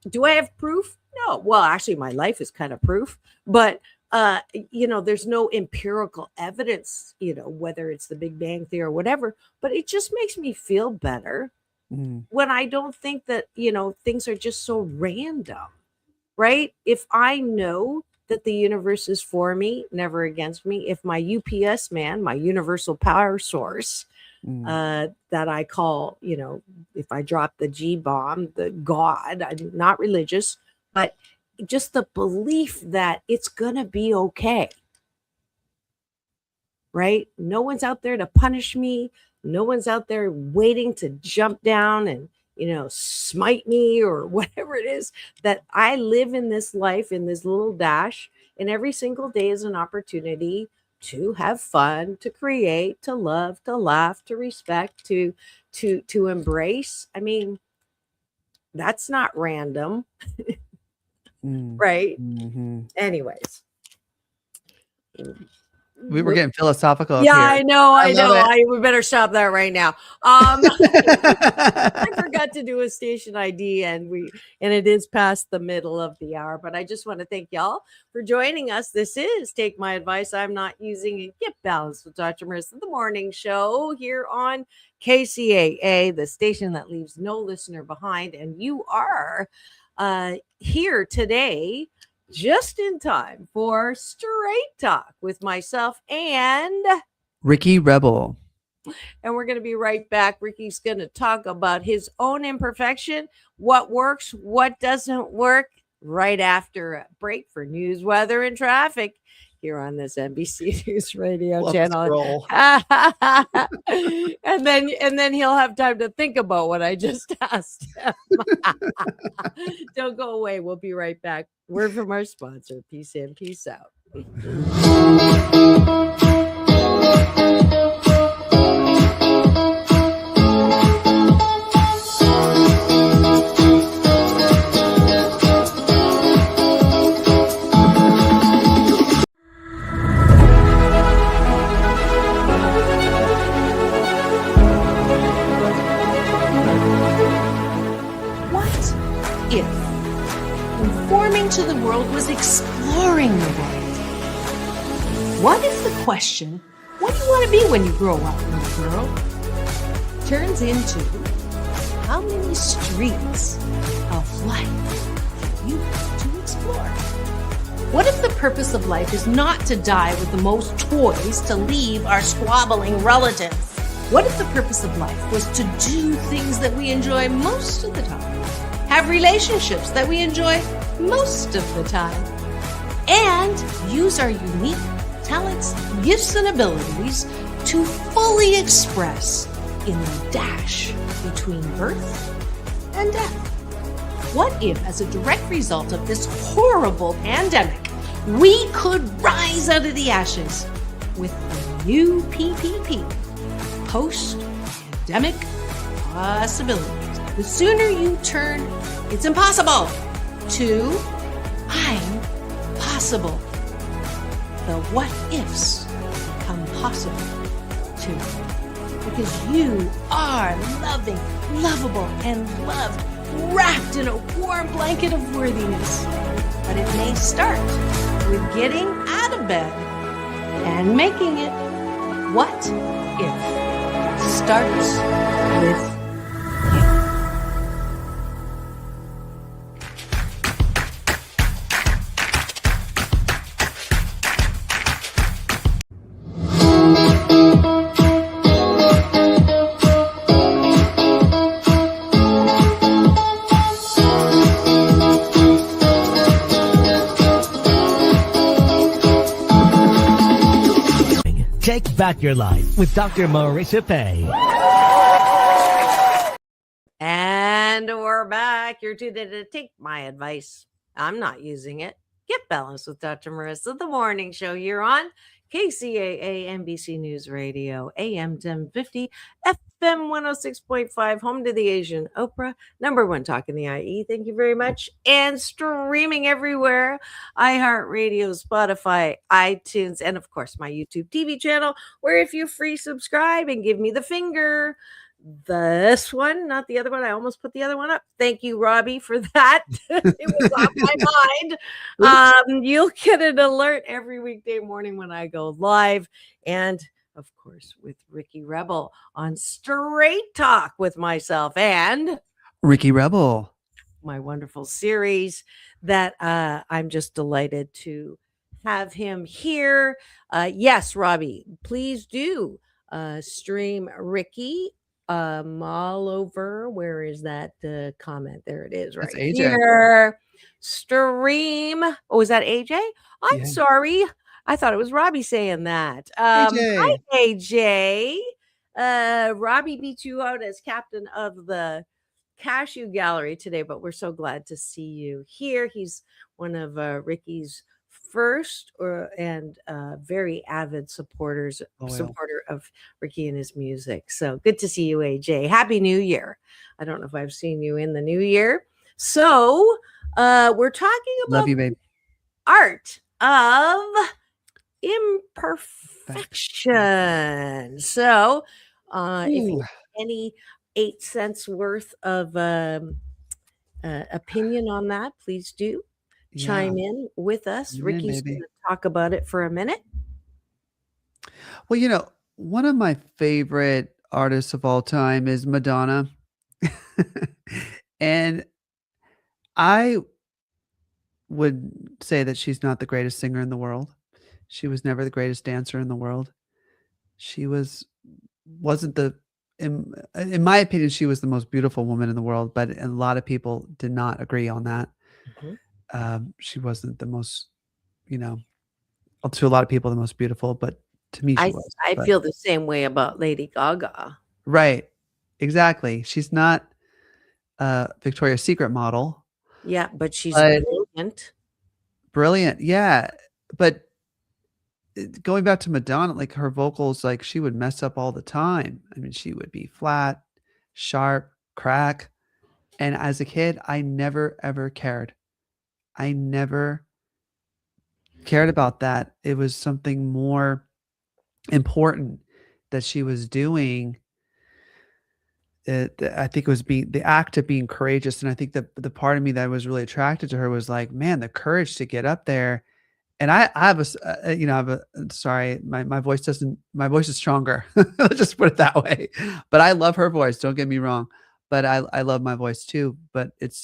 [SPEAKER 1] Do I have proof? No. Well, actually, my life is kind of proof, but there's no empirical evidence, whether it's the Big Bang Theory or whatever, but it just makes me feel better
[SPEAKER 2] Mm,
[SPEAKER 1] when I don't think that, things are just so random, right? If I know that the universe is for me, never against me, if my UPS man, my universal power source,
[SPEAKER 2] mm,
[SPEAKER 1] that I call, if I drop the G bomb, the God, I'm not religious, but just the belief that it's going to be okay, right? No one's out there to punish me. No one's out there waiting to jump down and, smite me or whatever it is. That I live in this life, in this little dash, and every single day is an opportunity to have fun, to create, to love, to laugh, to respect, to embrace. I mean, that's not random,
[SPEAKER 2] Mm.
[SPEAKER 1] right?
[SPEAKER 2] Mhm.
[SPEAKER 1] Anyways.
[SPEAKER 2] We were getting philosophical up
[SPEAKER 1] Yeah,
[SPEAKER 2] here.
[SPEAKER 1] I know,
[SPEAKER 2] I
[SPEAKER 1] I
[SPEAKER 2] love
[SPEAKER 1] know.
[SPEAKER 2] it.
[SPEAKER 1] We better stop that right now. I forgot to do a station ID, and it is past the middle of the hour, but I just want to thank y'all for joining us. This is Take My Advice. I'm not using it. Get Balanced with Dr. Marissa, the morning show here on KCAA, the station that leaves no listener behind. And you are here today just in time for Straight Talk with myself
[SPEAKER 2] Ricky Rebel.
[SPEAKER 1] and we're going to be right back. Ricky's going to talk about his own imperfection, what works, what doesn't work, right after a break for news, weather, and traffic here on this NBC News Radio
[SPEAKER 2] Love this
[SPEAKER 1] channel.
[SPEAKER 2] roll.
[SPEAKER 1] and then he'll have time to think about what I just asked him. Don't go away. We'll be right back. Word from our sponsor. Peace in, peace out.
[SPEAKER 3] What if conforming to the world was exploring the world? What if the question, what do you want to be when you grow up, little girl, turns into how many streets of life have you got to explore? What if the purpose of life is not to die with the most toys to leave our squabbling relatives? What if the purpose of life was to do things that we enjoy most of the time? Have relationships that we enjoy most of the time? And use our unique talents, gifts, and abilities to fully express in the dash between birth and death? What if, as a direct result of this horrible pandemic, we could rise out of the ashes with a new PPP, post-pandemic possibilities? The sooner you turn "it's impossible" to "I'm possible," the what ifs become possible too. Because you are loving, lovable, and loved, wrapped in a warm blanket of worthiness. But it may start with getting out of bed and making it. What if starts with
[SPEAKER 4] Take back your life with Dr. Marissa Pay.
[SPEAKER 1] And we're back. You're tuned in to Take My Advice. I'm not using it. Get Balanced with Dr. Marissa, the morning show here on KCAA NBC News Radio, AM 1050, FM 106.5, home to the Asian Oprah, number one talk in the IE. Thank you very much. And streaming everywhere, iHeartRadio, Spotify, iTunes, and of course my YouTube TV channel, where if you free subscribe and give me the finger, this one, not the other one. I almost put the other one up. Thank you, Robbie, for that. It was off my mind. You'll get an alert every weekday morning when I go live. And of course, with Ricky Rebel on Straight Talk with myself and
[SPEAKER 2] Ricky Rebel.
[SPEAKER 1] my wonderful series that I'm just delighted to have him here. Yes, Robbie, please do stream Ricky all over. Where is that comment? There it is, right
[SPEAKER 2] That's AJ.
[SPEAKER 1] here. Stream. Oh, is that AJ? I'm
[SPEAKER 2] Yeah.
[SPEAKER 1] sorry. I thought it was Robbie saying that. Hi,
[SPEAKER 2] AJ.
[SPEAKER 1] AJ. Robbie beat you out as captain of the Cashew Gallery today, but we're so glad to see you here. He's one of Ricky's first and very avid supporter
[SPEAKER 2] Loyal.
[SPEAKER 1] of Ricky and his music. So good to see you, AJ. Happy New Year. I don't know if I've seen you in the new year. So we're talking
[SPEAKER 2] Love
[SPEAKER 1] about
[SPEAKER 2] you, babe.
[SPEAKER 1] art of imperfection. So if you
[SPEAKER 2] Ooh,
[SPEAKER 1] have any 8 cents worth of opinion on that, please do
[SPEAKER 2] yeah.
[SPEAKER 1] chime in with us.
[SPEAKER 2] Amen,
[SPEAKER 1] Ricky's
[SPEAKER 2] baby.
[SPEAKER 1] going to talk about it for a minute.
[SPEAKER 2] Well, one of my favorite artists of all time is Madonna. And I would say that she's not the greatest singer in the world. She was never the greatest dancer in the world. She wasn't the in my opinion, she was the most beautiful woman in the world, but a lot of people did not agree on that.
[SPEAKER 1] Mhm.
[SPEAKER 2] She wasn't the most, you know, to a lot of people, the most beautiful, but to me, she
[SPEAKER 1] I
[SPEAKER 2] was.
[SPEAKER 1] I
[SPEAKER 2] But
[SPEAKER 1] feel the same way about Lady Gaga.
[SPEAKER 2] right, exactly. She's not a Victoria's Secret model,
[SPEAKER 1] Yeah, but she's
[SPEAKER 2] but
[SPEAKER 1] brilliant.
[SPEAKER 2] brilliant. Yeah, but going back to Madonna, like her vocals, like she would mess up all the time. I mean, she would be flat, sharp, crack. And as a kid, I never ever cared. I never cared about that. It was something more important that she was doing. I think it was being the act of being courageous. And I think that the part of me that was really attracted to her was like, man, the courage to get up there. And I have I have sorry, my voice doesn't, my voice is stronger. Let's just put it that way. But I love her voice. Don't get me wrong. But I love my voice too. But it's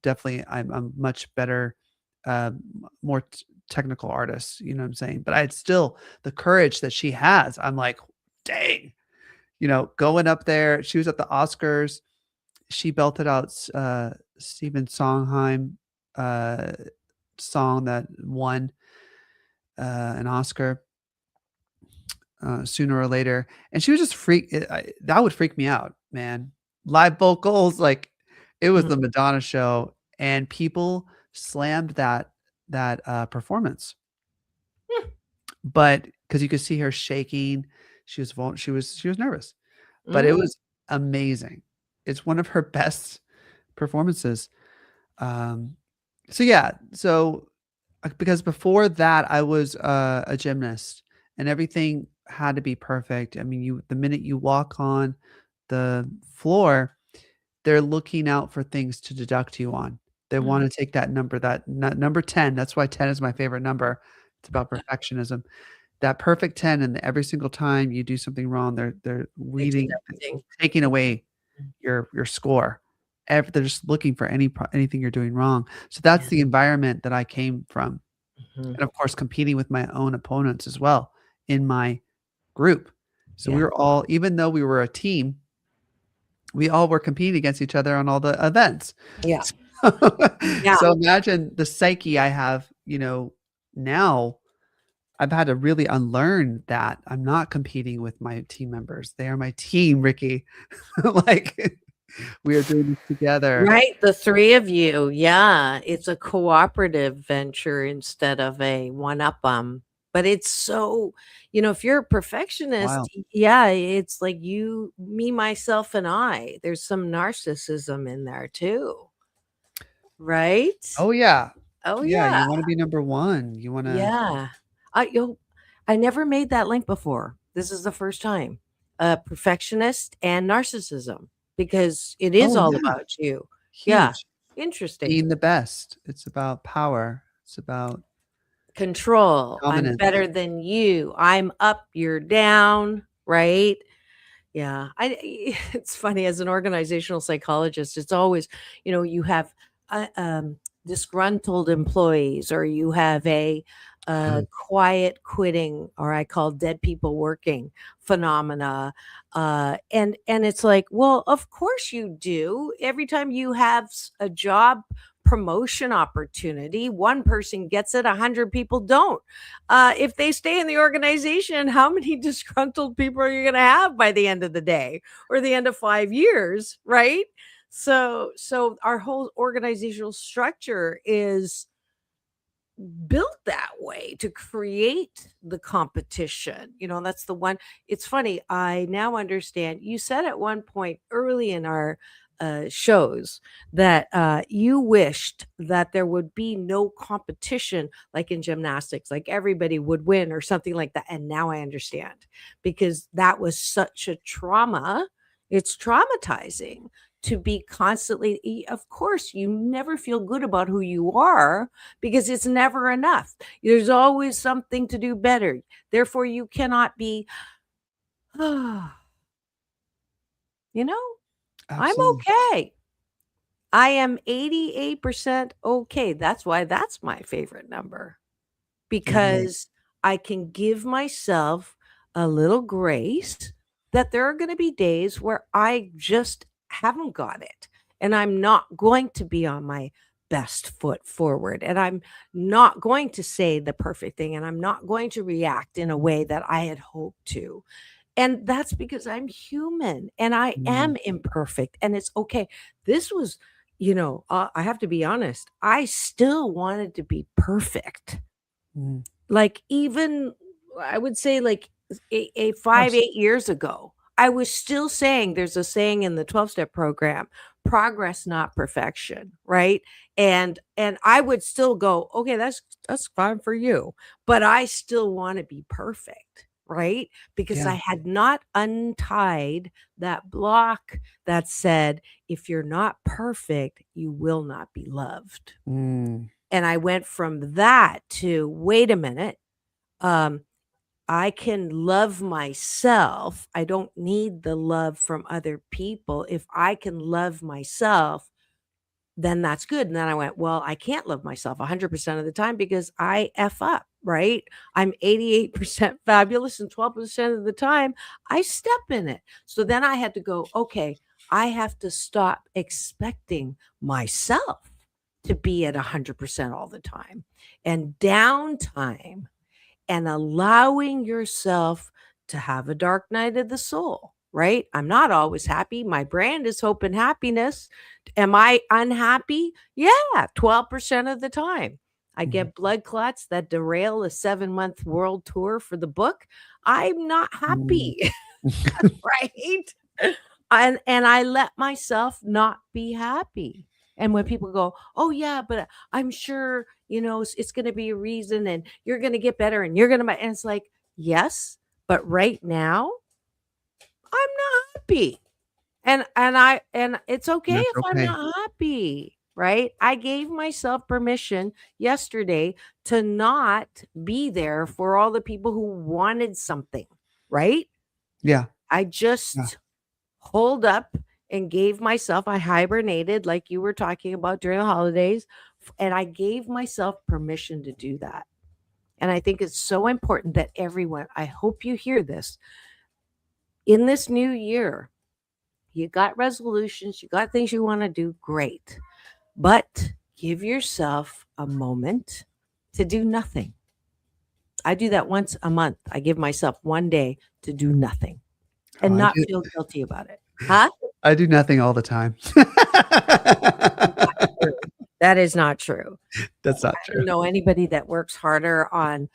[SPEAKER 2] definitely, I'm much better, more technical artist. You know what I'm saying? But I still, the courage that she has. I'm like, dang, going up there. She was at the Oscars. She belted out Stephen Sondheim song that won an Oscar sooner or later, and she was just that would freak me out, man. Live vocals, like it was
[SPEAKER 1] Mhm.
[SPEAKER 2] the Madonna show, and people slammed that performance,
[SPEAKER 1] Hmm.
[SPEAKER 2] but because you could see her shaking, she was nervous, but it
[SPEAKER 1] Mm.
[SPEAKER 2] was amazing. It's one of her best performances. Um, so yeah, because before that I was a gymnast and everything had to be perfect. I mean, the minute you walk on the floor, they're looking out for things to deduct you on. They
[SPEAKER 1] Mm.
[SPEAKER 2] want to take that number 10. That's why 10 is my favorite number. It's about perfectionism. That perfect 10, and every single time you do something wrong, they're
[SPEAKER 1] They
[SPEAKER 2] weeding,
[SPEAKER 1] everything.
[SPEAKER 2] taking away your score. They're just looking for anything you're doing wrong. So that's
[SPEAKER 1] Yeah.
[SPEAKER 2] the environment that I came from.
[SPEAKER 1] Mhm.
[SPEAKER 2] And of course, competing with my own opponents as well in my group. So we
[SPEAKER 1] Yeah.
[SPEAKER 2] were all, even though we were a team, we all were competing against each other on all the events.
[SPEAKER 1] Yeah. Yeah.
[SPEAKER 2] So imagine the psyche I have, now. I've had to really unlearn that I'm not competing with my team members. They are my team, Ricky. Like we are doing this together.
[SPEAKER 1] Right, the 3 of you. Yeah, it's a cooperative venture instead of a one-up, but it's so if you're a perfectionist,
[SPEAKER 2] Wild.
[SPEAKER 1] yeah, it's like you, me, myself, and I. There's some narcissism in there too, right?
[SPEAKER 2] Oh yeah.
[SPEAKER 1] Oh,
[SPEAKER 2] Yeah.
[SPEAKER 1] yeah.
[SPEAKER 2] You want to be number one. You want to,
[SPEAKER 1] Yeah. I never made that link before. This is the first time. Perfectionist and narcissism, because it is
[SPEAKER 2] oh
[SPEAKER 1] all
[SPEAKER 2] yeah,
[SPEAKER 1] about you. Yeah.
[SPEAKER 2] huge.
[SPEAKER 1] Interesting.
[SPEAKER 2] Being the best. It's about power. It's about
[SPEAKER 1] Control. I'm
[SPEAKER 2] dominance.
[SPEAKER 1] better than you. I'm up, you're down, right? Yeah. It's funny, as an organizational psychologist, it's always, you have disgruntled employees, or you have a quiet quitting, or I call dead people working phenomena. And it's like, well, of course you do. Every time you have a job promotion opportunity, one person gets it, 100 people don't. If they stay in the organization, how many disgruntled people are you going to have by the end of the day, or the end of 5 years, right? So our whole organizational structure is built that way to create the competition. That's the one. It's funny. I now understand. You said at one point early in our shows that you wished that there would be no competition like in gymnastics, like everybody would win or something like that. And now I understand because that was such a trauma. It's traumatizing to be constantly, of course, you never feel good about who you are because it's never enough. There's always something to do better. Therefore, you cannot be, you know, I'm
[SPEAKER 2] Absolutely.
[SPEAKER 1] okay. I am 88% okay. That's why that's my favorite number
[SPEAKER 2] It is.
[SPEAKER 1] because I can give myself a little grace that there are going to be days where I just haven't got it. And I'm not going to be on my best foot forward. And I'm not going to say the perfect thing. And I'm not going to react in a way that I had hoped to. And that's because I'm human and I
[SPEAKER 2] Mm,
[SPEAKER 1] am imperfect and it's okay. This was, I have to be honest, I still wanted to be perfect.
[SPEAKER 2] mm.
[SPEAKER 1] Like even I would say like a
[SPEAKER 2] Of course.
[SPEAKER 1] 5, 8 years ago, I was still saying there's a saying in the 12-step program, progress, not perfection, right? And I would still go, okay, that's fine for you. But I still want to be perfect, right? Because
[SPEAKER 2] Yeah.
[SPEAKER 1] I had not untied that block that said, if you're not perfect, you will not be loved.
[SPEAKER 2] Mm,
[SPEAKER 1] And I went from that to, wait a minute, um, I can love myself. I don't need the love from other people. If I can love myself, then that's good. And then I went, well, I can't love myself 100% of the time because I F up, right? I'm 88% fabulous and 12% of the time I step in it. So then I had to go, okay, I have to stop expecting myself to be at 100% all the time. And downtime and allowing yourself to have a dark night of the soul, right? I'm not always happy. My brand is hope and happiness. Am I unhappy? Yeah, 12% of the time. I
[SPEAKER 2] mhm,
[SPEAKER 1] get blood clots that derail a 7-month world tour for the book. I'm not
[SPEAKER 2] mm.
[SPEAKER 1] happy, right? And I let myself not be happy. And when people go, "Oh yeah, but I'm sure, it's going to be a reason and you're going to get better and you're going to," and it's like, "Yes, but right now I'm not happy." And it's okay
[SPEAKER 2] That's
[SPEAKER 1] if I'm
[SPEAKER 2] okay.
[SPEAKER 1] not happy, right? I gave myself permission yesterday to not be there for all the people who wanted something, right?
[SPEAKER 2] Yeah.
[SPEAKER 1] I
[SPEAKER 2] Yeah.
[SPEAKER 1] just holed up and gave myself, I hibernated like you were talking about during the holidays, and I gave myself permission to do that. And I think it's so important that everyone, I hope you hear this in this new year. You got resolutions, you got things you want to do, great. But give yourself a moment to do nothing. I do that once a month. I give myself one day to do nothing
[SPEAKER 2] Oh,
[SPEAKER 1] and
[SPEAKER 2] I
[SPEAKER 1] not
[SPEAKER 2] do
[SPEAKER 1] feel guilty about it. Huh?
[SPEAKER 2] I do nothing all the time.
[SPEAKER 1] True. That is not true.
[SPEAKER 2] That's not
[SPEAKER 1] I don't
[SPEAKER 2] true.
[SPEAKER 1] know anybody that works harder on,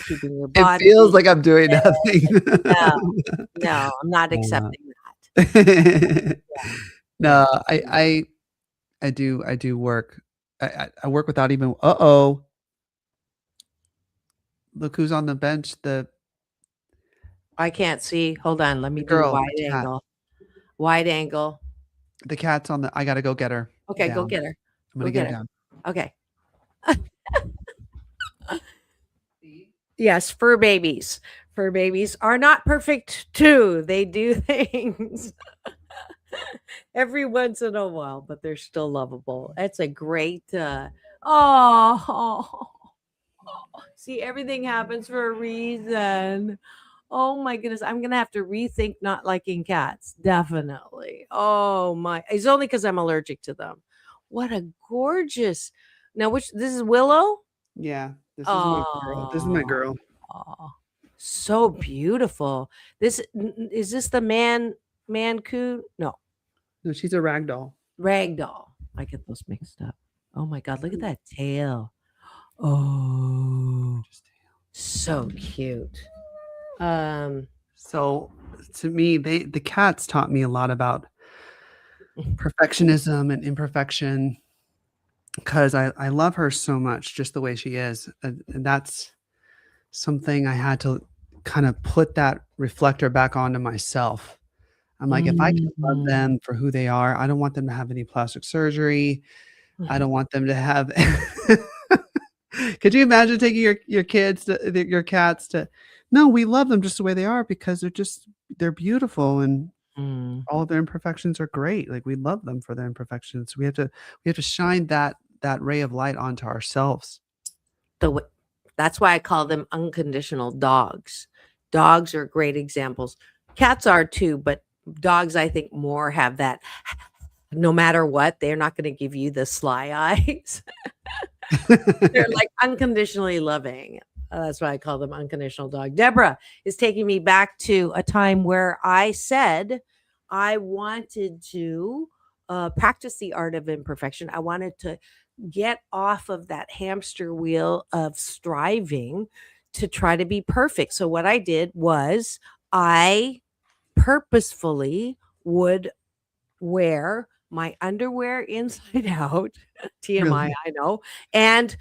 [SPEAKER 1] keeping your
[SPEAKER 2] It feels
[SPEAKER 1] body
[SPEAKER 2] like I'm doing
[SPEAKER 1] fit.
[SPEAKER 2] nothing.
[SPEAKER 1] No, no, I'm not
[SPEAKER 2] Uh,
[SPEAKER 1] accepting that. Yeah,
[SPEAKER 2] No, I do work. I work without even uh-oh, look who's on the bench,
[SPEAKER 1] I can't see. Hold on, let me
[SPEAKER 2] the
[SPEAKER 1] do
[SPEAKER 2] girl,
[SPEAKER 1] wide
[SPEAKER 2] the cat.
[SPEAKER 1] angle. Wide angle.
[SPEAKER 2] The cat's on the I gotta go get her
[SPEAKER 1] Okay, go
[SPEAKER 2] down.
[SPEAKER 1] get her.
[SPEAKER 2] I'm
[SPEAKER 1] Go
[SPEAKER 2] gonna get
[SPEAKER 1] get
[SPEAKER 2] her
[SPEAKER 1] her.
[SPEAKER 2] down.
[SPEAKER 1] Okay. Yes, fur babies. Fur babies are not perfect too. They do things every once in a while, but they're still lovable. That's a great oh, see, everything happens for a reason. Oh my goodness, I'm gonna have to rethink not liking cats. Definitely. Oh my, it's only because I'm allergic to them. What a gorgeous. Now, which this is Willow?
[SPEAKER 2] Yeah, this is my girl. This is my
[SPEAKER 1] Oh,
[SPEAKER 2] girl.
[SPEAKER 1] so beautiful. Is this the Mancoon? No,
[SPEAKER 2] No, she's a rag doll.
[SPEAKER 1] Ragdoll. I get those mixed up. Oh my God, look at that tail. Oh, so cute.
[SPEAKER 2] So to me, the cats taught me a lot about perfectionism and imperfection because I love her so much just the way she is. And that's something I had to kind of put that reflector back onto myself. I'm like, if I can love
[SPEAKER 1] Mm.
[SPEAKER 2] them for who they are, I don't want them to have any plastic surgery. I don't want them to have. Could you imagine taking your kids to your cats to? No, we love them just the way they are because they're beautiful and
[SPEAKER 1] Mm.
[SPEAKER 2] all of their imperfections are great. Like we love them for their imperfections. We have to shine that ray of light onto ourselves.
[SPEAKER 1] That's why I call them unconditional dogs. Dogs are great examples. Cats are too, but dogs, I think, more have that. No matter what, they're not going to give you the sly eyes. They're like unconditionally loving. That's why I call them unconditional dog. Deborah is taking me back to a time where I said I wanted to practice the art of imperfection. I wanted to get off of that hamster wheel of striving to try to be perfect. So, what I did was I purposefully would wear my underwear inside out, TMI,
[SPEAKER 2] Really?
[SPEAKER 1] I know, and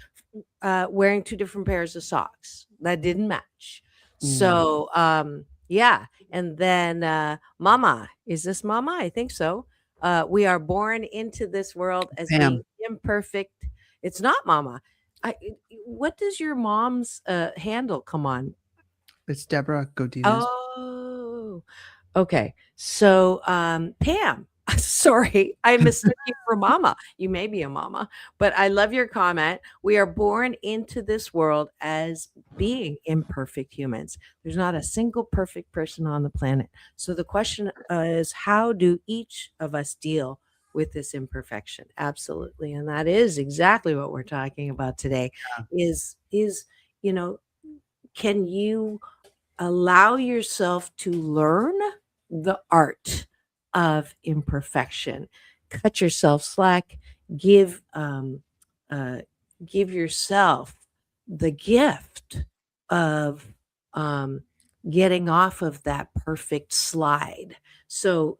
[SPEAKER 1] wearing two different pairs of socks that didn't match.
[SPEAKER 2] Mm.
[SPEAKER 1] So, yeah. And then, Mama, is this Mama? I think so. We are born into this world as being
[SPEAKER 2] Pam,
[SPEAKER 1] imperfect. It's not Mama. What does your mom's handle come on?
[SPEAKER 2] it's Deborah Godinez.
[SPEAKER 1] Oh, okay. So, Pam, sorry, I mistook you for mama. You may be a mama, but I love your comment. We are born into this world as being imperfect humans. There's not a single perfect person on the planet. So the question is, how do each of us deal with this imperfection? Absolutely, and that is exactly what we're talking about today. Is you know, can you allow yourself to learn the art of imperfection? Cut yourself slack. Give uh, give yourself the gift of um, getting off of that perfect slide. So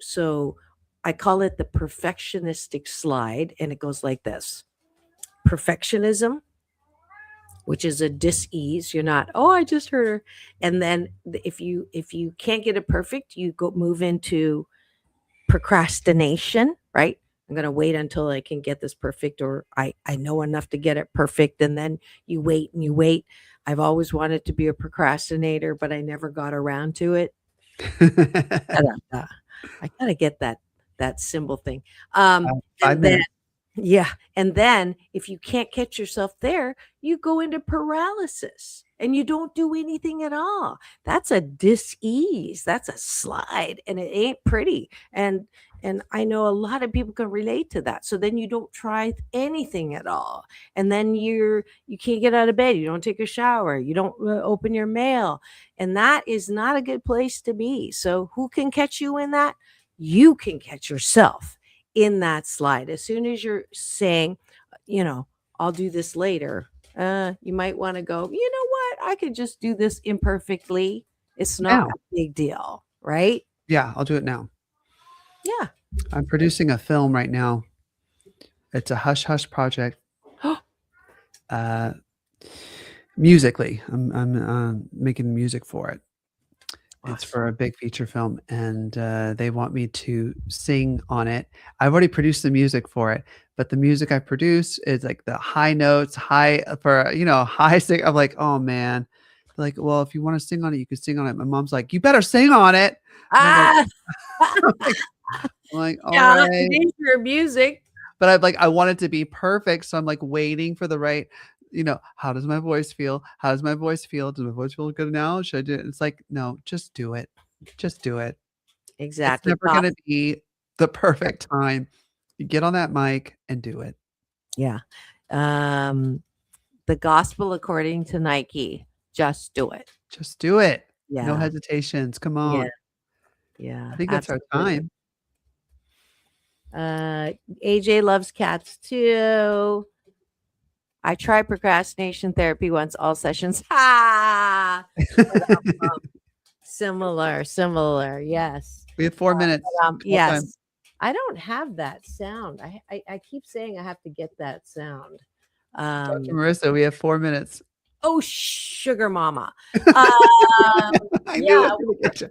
[SPEAKER 1] I call it the perfectionistic slide, and it goes like this: perfectionism, which is a dis-ease. You're not, oh, I just heard her. And then if you can't get it perfect, you go move into procrastination, right? I'm going to wait until I can get this perfect, or I know enough to get it perfect. And then you wait and you wait. I've always wanted to be a procrastinator, but I never got around to it. Da-da-da. I gotta get that symbol thing.
[SPEAKER 2] Five
[SPEAKER 1] And then
[SPEAKER 2] minutes.
[SPEAKER 1] yeah, and then if you can't catch yourself there, you go into paralysis and you don't do anything at all. That's a dis-ease. That's a slide, and it ain't pretty. And I know a lot of people can relate to that. So then you don't try anything at all. And then you can't get out of bed, you don't take a shower, you don't open your mail. And that is not a good place to be. So who can catch you in that? You can catch yourself in that slide. As soon as you're saying, I'll do this later, you might want to go, you know what? I could just do this imperfectly. It's not
[SPEAKER 2] Now.
[SPEAKER 1] a big deal, right?
[SPEAKER 2] Yeah, I'll do it now.
[SPEAKER 1] Yeah.
[SPEAKER 2] I'm producing a film right now. It's a hush hush project. Uh, musically, I'm making music for it. It's for a big feature film, and they want me to sing on it. I've already produced the music for it, but the music I produce is like the high notes, high for high sing. I'm like, oh man. They're like, well, if you want to sing on it, you can sing on it. My mom's like, you better sing on it. And I'm like,
[SPEAKER 1] Ah,
[SPEAKER 2] all
[SPEAKER 1] yeah,
[SPEAKER 2] right.
[SPEAKER 1] it is your music.
[SPEAKER 2] But I'm like, I want it to be perfect. So I'm like waiting for the right, how does my voice feel? How does my voice feel? Does my voice feel good now? Should I do it? It's like, no, just do it. Just do it. It's
[SPEAKER 1] Exactly.
[SPEAKER 2] never going to be the perfect time. You get on that mic and do it.
[SPEAKER 1] Yeah. The gospel according to Nike. Just do it.
[SPEAKER 2] Just do it.
[SPEAKER 1] Yeah.
[SPEAKER 2] No hesitations. Come
[SPEAKER 1] Yeah.
[SPEAKER 2] on.
[SPEAKER 1] Yeah.
[SPEAKER 2] I think that's our time.
[SPEAKER 1] AJ loves cats too. I tried procrastination therapy once, all sessions. Ah, similar. Yes.
[SPEAKER 2] We have 4 minutes. Call time.
[SPEAKER 1] Yes. I don't have that sound. I keep saying I have to get that sound.
[SPEAKER 2] Dr. Marissa, we have 4 minutes.
[SPEAKER 1] Oh, sugar mama.
[SPEAKER 2] I knew
[SPEAKER 1] yeah,
[SPEAKER 2] it was gonna get you.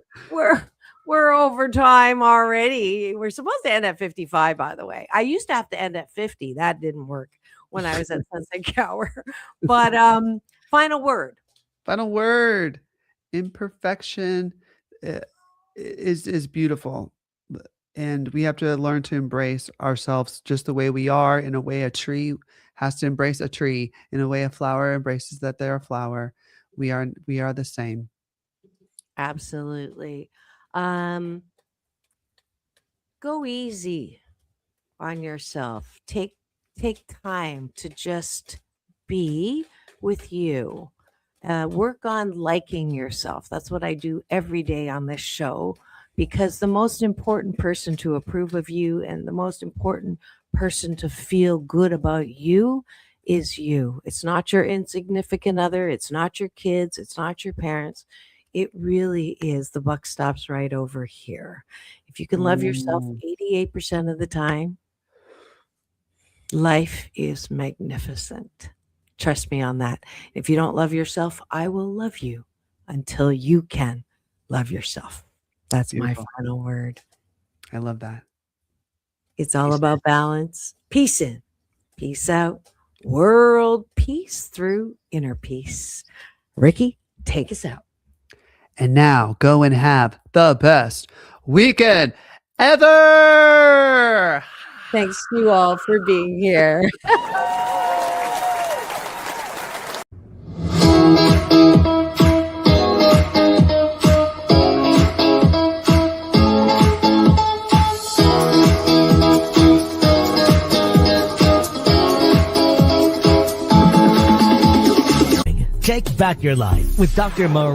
[SPEAKER 1] we're over time already. We're supposed to end at 55, by the way. I used to have to end at 50. That didn't work when I was at Sunset Gower. But final word.
[SPEAKER 2] Final word. Imperfection is beautiful. And we have to learn to embrace ourselves just the way we are. In a way, a tree has to embrace a tree. In a way, a flower embraces that they're a flower. We are the same.
[SPEAKER 1] Absolutely. Go easy on yourself. Take time to just be with you. Work on liking yourself. That's what I do every day on this show, because the most important person to approve of you and the most important person to feel good about you is you. It's not your insignificant other. It's not your kids. It's not your parents. It really is. The buck stops right over here. If you can love yourself 88% of the time, life is magnificent. Trust me on that. If you don't love yourself, I will love you until you can love yourself. That's
[SPEAKER 2] Beautiful.
[SPEAKER 1] my final word.
[SPEAKER 2] I love that.
[SPEAKER 1] It's all about balance. Peace in, peace out. World peace through inner peace. Ricky, take us out.
[SPEAKER 2] And now go and have the best weekend ever.
[SPEAKER 1] Thanks to you all for being here.
[SPEAKER 4] Take back your life with Dr. Marissa.